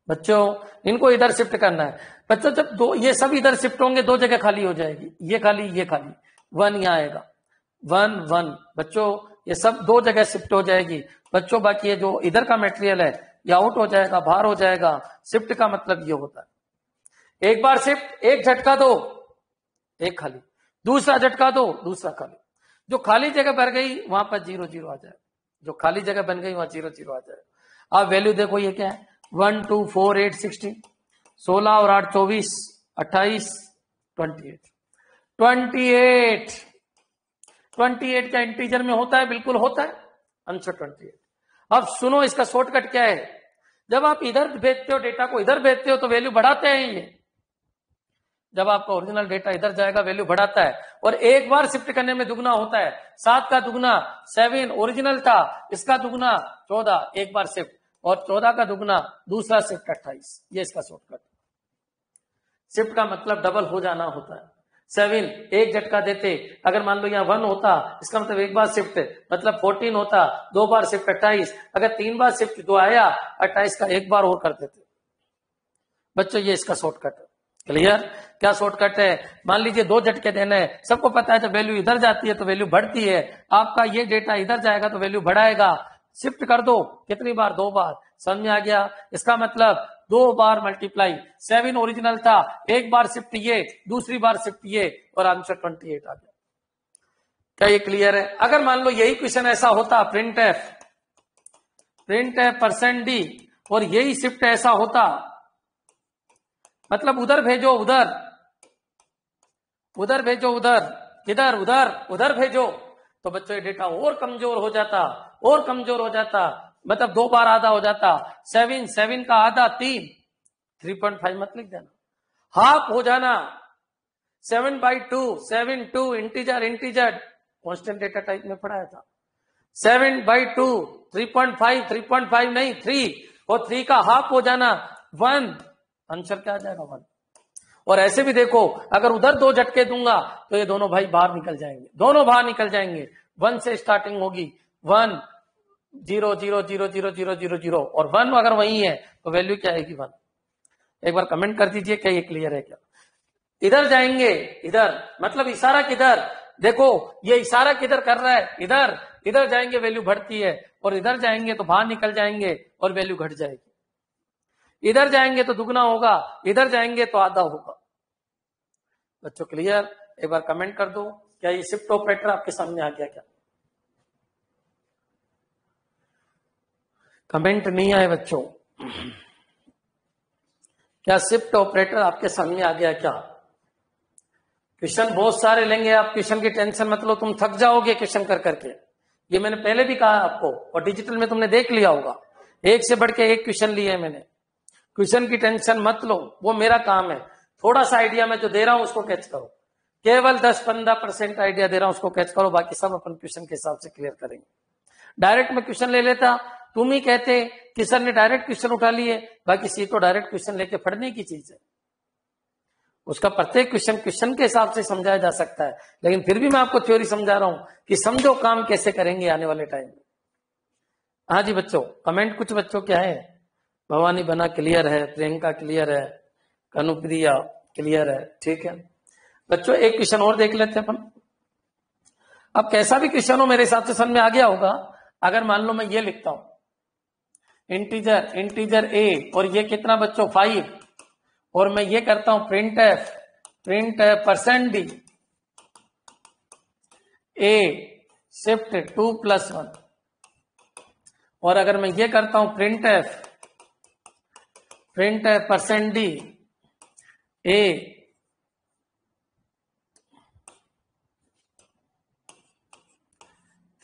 बच्चों, इनको इधर शिफ्ट करना है बच्चों। जब दो ये सब इधर शिफ्ट होंगे, 2 जगह खाली हो जाएगी, ये खाली ये खाली। 1 यहां आएगा, 1 1 बच्चों, ये सब 2 जगह शिफ्ट हो जाएगी बच्चों। बाकी ये जो इधर का मटेरियल है ये आउट हो जाएगा, बाहर हो जाएगा। शिफ्ट का मतलब ये होता है एक बार शिफ्ट, एक झटका दो, एक खाली, दूसरा झटका दो, दूसरा खाली। जो खाली जगह भर गई वहां पर 0 0 आ जाएगा, जो खाली जगह बन गई वहां 0 0 आ जाएगा। आप वैल्यू देखो, ये क्या है? 1 2 4 8 16, 16 और 8 24, 28 28 28 28 क्या इंटीजर में होता है? बिल्कुल होता है, आंसर 28। अब सुनो, इसका शॉर्टकट क्या है? जब आप इधर भेजते हो डेटा को, इधर भेजते हो तो वैल्यू बढ़ाते हैं ये। जब आपका ओरिजिनल डेटा इधर जाएगा वैल्यू बढ़ाता है, और एक बार शिफ्ट करने में दुगना होता है। 7 का दुगना 7 ओरिजिनल था, इसका दुगना 14 एक बार शिफ्ट, और 14 का दुगना दूसरा शिफ्ट 28। ये इसका शॉर्टकट। शिफ्ट का मतलब डबल हो जाना होता है। 7 एक झटका देते, अगर मान लो यहाँ 1 होता, इसका मतलब एक बार शिफ्ट, मतलब 14 होता, 2 बार शिफ्ट 28। अगर 3 बार शिफ्ट जो आया 28 का एक बार और कर देते बच्चों। ये इसका शॉर्टकट है। क्लियर? क्या शॉर्टकट है? मान लीजिए 2 झटके देने हैं, सबको पता है जब वैल्यू इधर जाती है तो वैल्यू बढ़ती है। आपका ये डेटा इधर जाएगा तो वैल्यू बढ़ाएगा। शिफ्ट कर दो, कितनी बार? 2 बार। समझ में आ गया? इसका मतलब 2 बार मल्टीप्लाई। 7 ओरिजिनल था, एक बार शिफ्ट ये, दूसरी बार शिफ्ट ये, और आंसर 28 आ गया। क्या ये क्लियर है? अगर मान लो यही क्वेश्चन ऐसा होता, प्रिंट एफ %d, और यही शिफ्ट ऐसा होता, मतलब उधर भेजो उधर, उधर भेजो उधर, किधर? उधर, उधर भेजो, तो बच्चों ये डेटा और कमजोर हो जाता, और कमजोर हो जाता, मतलब 2 बार आधा हो जाता। 7 का आधा 3, 3.5 मत लिख देना, हाफ हो जाना। 7/2, 7 2 integer, integer constant data type में पढ़ाया था। 7/2 3.5, 3.5 नहीं 3, और 3 का हाफ हो जाना 1, आंसर क्या आ जाएगा? 1। और ऐसे भी देखो, अगर उधर 2 झटके दूंगा तो ये दोनों भाई बाहर निकल जाएंगे, दोनों बाहर निकल जाएंगे। 1 से स्टार्टिंग होगी, 1 0 0 0 0 0 0 0, और 1 अगर वही है तो वैल्यू क्या आएगी? 1। एक बार कमेंट कर दीजिए क्या ये क्लियर है क्या? इधर जाएंगे, इधर, मतलब इशारा किधर? देखो ये इशारा किधर कर रहा है? इधर। इधर जाएंगे वैल्यू बढ़ती है, और इधर जाएंगे तो बाहर निकल जाएंगे और वैल्यू घट जाएगी। इधर जाएंगे तो दुगना होगा, इधर जाएंगे तो आधा होगा। बच्चों क्लियर? एक बार कमेंट कर दो, क्या ये शिफ्ट ऑपरेटर आपके सामने आ गया क्या? कमेंट नहीं आए बच्चों। क्या शिफ्ट ऑपरेटर आपके सामने आ गया क्या? क्वेश्चन बहुत सारे लेंगे आप, क्वेश्चन की टेंशन मत लो, तुम थक जाओगे क्वेश्चन कर करके। ये मैंने पहले भी कहा आपको, और डिजिटल में तुमने देख लिया होगा, एक से बढ़ के एक क्वेश्चन लिए हैं मैंने। क्वेश्चन की टेंशन मत लो, वो मेरा काम है। थोड़ा सा आइडिया मैं जो दे रहा हूं उसको कैच करो, केवल 10-15% आइडिया दे रहा हूं, उसको कैच करो, बाकी सब अपन क्वेश्चन के हिसाब से क्लियर करेंगे। डायरेक्ट में क्वेश्चन ले लेता, तुम ही कहते कि सर ने डायरेक्ट क्वेश्चन उठा लिए, बाकी सी तो डायरेक्ट क्वेश्चन लेके पढ़ने की चीज है, उसका प्रत्येक क्वेश्चन के हिसाब से समझाया जा सकता है। लेकिन फिर भी मैं आपको थ्योरी समझा रहा हूं कि समझो काम कैसे करेंगे आने वाले टाइम में। हाँ जी बच्चों, कमेंट कुछ बच्चों क्या है? भवानी बना क्लियर है, प्रियंका क्लियर है, कनुप्रिया क्लियर है, ठीक है बच्चों। एक क्वेश्चन और देख लेते हैं अपन। अब कैसा भी क्वेश्चन हो मेरे हिसाब से समझ में आ गया होगा। अगर मान लो मैं ये लिखता हूं इंटीजर ए, और ये कितना बच्चों? 5, और मैं ये करता हूं प्रिंट एफ %d ए शिफ्ट 2 + 1, और अगर मैं ये करता हूं प्रिंट एफ %d ए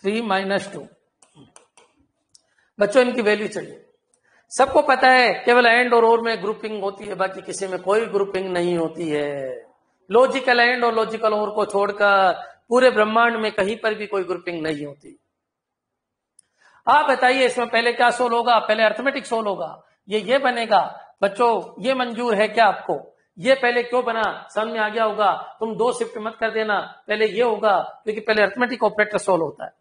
(3 - 2), बच्चों इनकी वैल्यू चाहिए। सबको पता है केवल एंड और में ग्रुपिंग होती है, बाकी किसी में कोई ग्रुपिंग नहीं होती है। लॉजिकल एंड और लॉजिकल और को छोड़कर पूरे ब्रह्मांड में कहीं पर भी कोई ग्रुपिंग नहीं होती। आप बताइए इसमें पहले क्या सोल्व होगा? पहले अर्थमेटिक सोल्व होगा, ये बनेगा। बच्चों ये मंजूर है क्या आपको? ये पहले क्यों बना? समझ में आ गया होगा। तुम दो शिफ्ट मत कर देना, पहले ये होगा क्योंकि पहले अर्थमेटिक ऑपरेटर सोल्व होता है।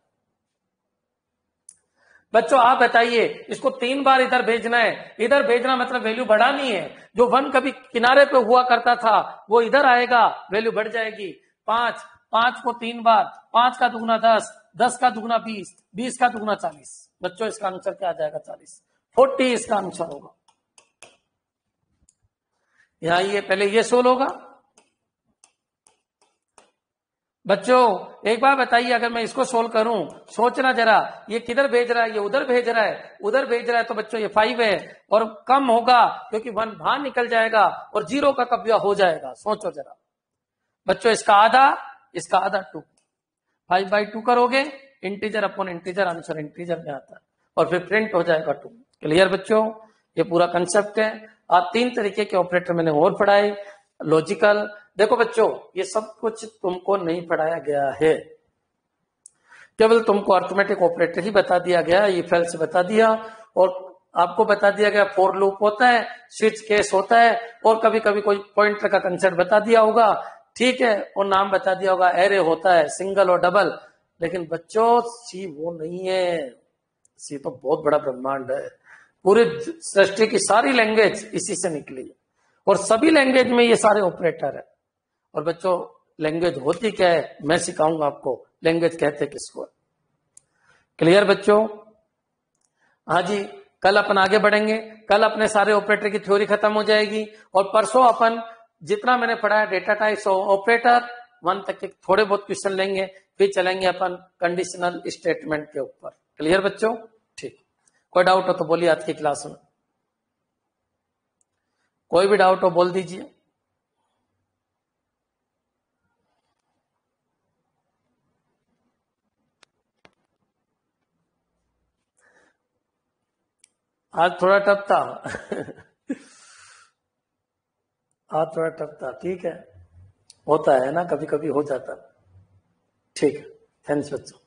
बच्चों आप बताइए, इसको 3 बार इधर भेजना है। इधर भेजना मतलब वैल्यू बढ़ानी है। जो 1 कभी किनारे पे हुआ करता था वो इधर आएगा, वैल्यू बढ़ जाएगी। 5 को 3 बार, 5 का दुगुना 10, 10 का दुगुना 20, 20 का दुगुना 40। बच्चों इसका आंसर क्या आ जाएगा? 40, 40 इसका आंसर होगा। यहां ये पहले ये सोल्व होगा। बच्चों एक बार बताइए, अगर मैं इसको सोल्व करूं, सोचना जरा, ये किधर भेज रहा है? ये उधर भेज रहा है, उधर भेज रहा है, तो बच्चों ये 5 है और कम होगा क्योंकि 1 बाहर निकल जाएगा और 0 का कब्जा हो जाएगा। सोचो जरा बच्चों, इसका आधा 2, 5/2 करोगे, integer upon integer, answer integer में आता है और फिर प्रिंट हो जाएगा 2। क्लियर बच्चों? ये पूरा कंसेप्ट है। आप 3 तरीके के ऑपरेटर मैंने और पढ़ाए। लॉजिकल, देखो बच्चों ये सब कुछ तुमको नहीं पढ़ाया गया है, केवल तुमको अर्थमेटिक ऑपरेटर ही बता दिया गया, इफ एल्स बता दिया और आपको बता दिया गया फॉर लूप होता है, स्विच केस होता है और कभी कभी कोई पॉइंटर का कंसेप्ट बता दिया होगा, ठीक है, और नाम बता दिया होगा, एरे होता है सिंगल और डबल। लेकिन बच्चों सी वो नहीं है, सी तो बहुत बड़ा ब्रह्मांड है। पूरी सृष्टि की सारी लैंग्वेज इसी से निकली है और सभी लैंग्वेज में ये सारे ऑपरेटर है। और बच्चों लैंग्वेज होती क्या है मैं सिखाऊंगा आपको, लैंग्वेज कहते किसको। क्लियर बच्चों? हाँ जी, कल अपन आगे बढ़ेंगे। कल अपने सारे ऑपरेटर की थ्योरी खत्म हो जाएगी और परसों अपन जितना मैंने पढ़ा डेटा टाइप्स ऑपरेटर 1 तक के थोड़े बहुत क्वेश्चन लेंगे, फिर चलेंगे अपन कंडीशनल स्टेटमेंट के ऊपर। क्लियर बच्चों? ठीक, कोई डाउट हो तो बोलिए आज की क्लास में, कोई भी डाउट हो बोल दीजिए। आज थोड़ा टफ था आज थोड़ा टफ था, ठीक है, होता है ना, कभी कभी हो जाता है। ठीक है, थैंक्स बच्चों।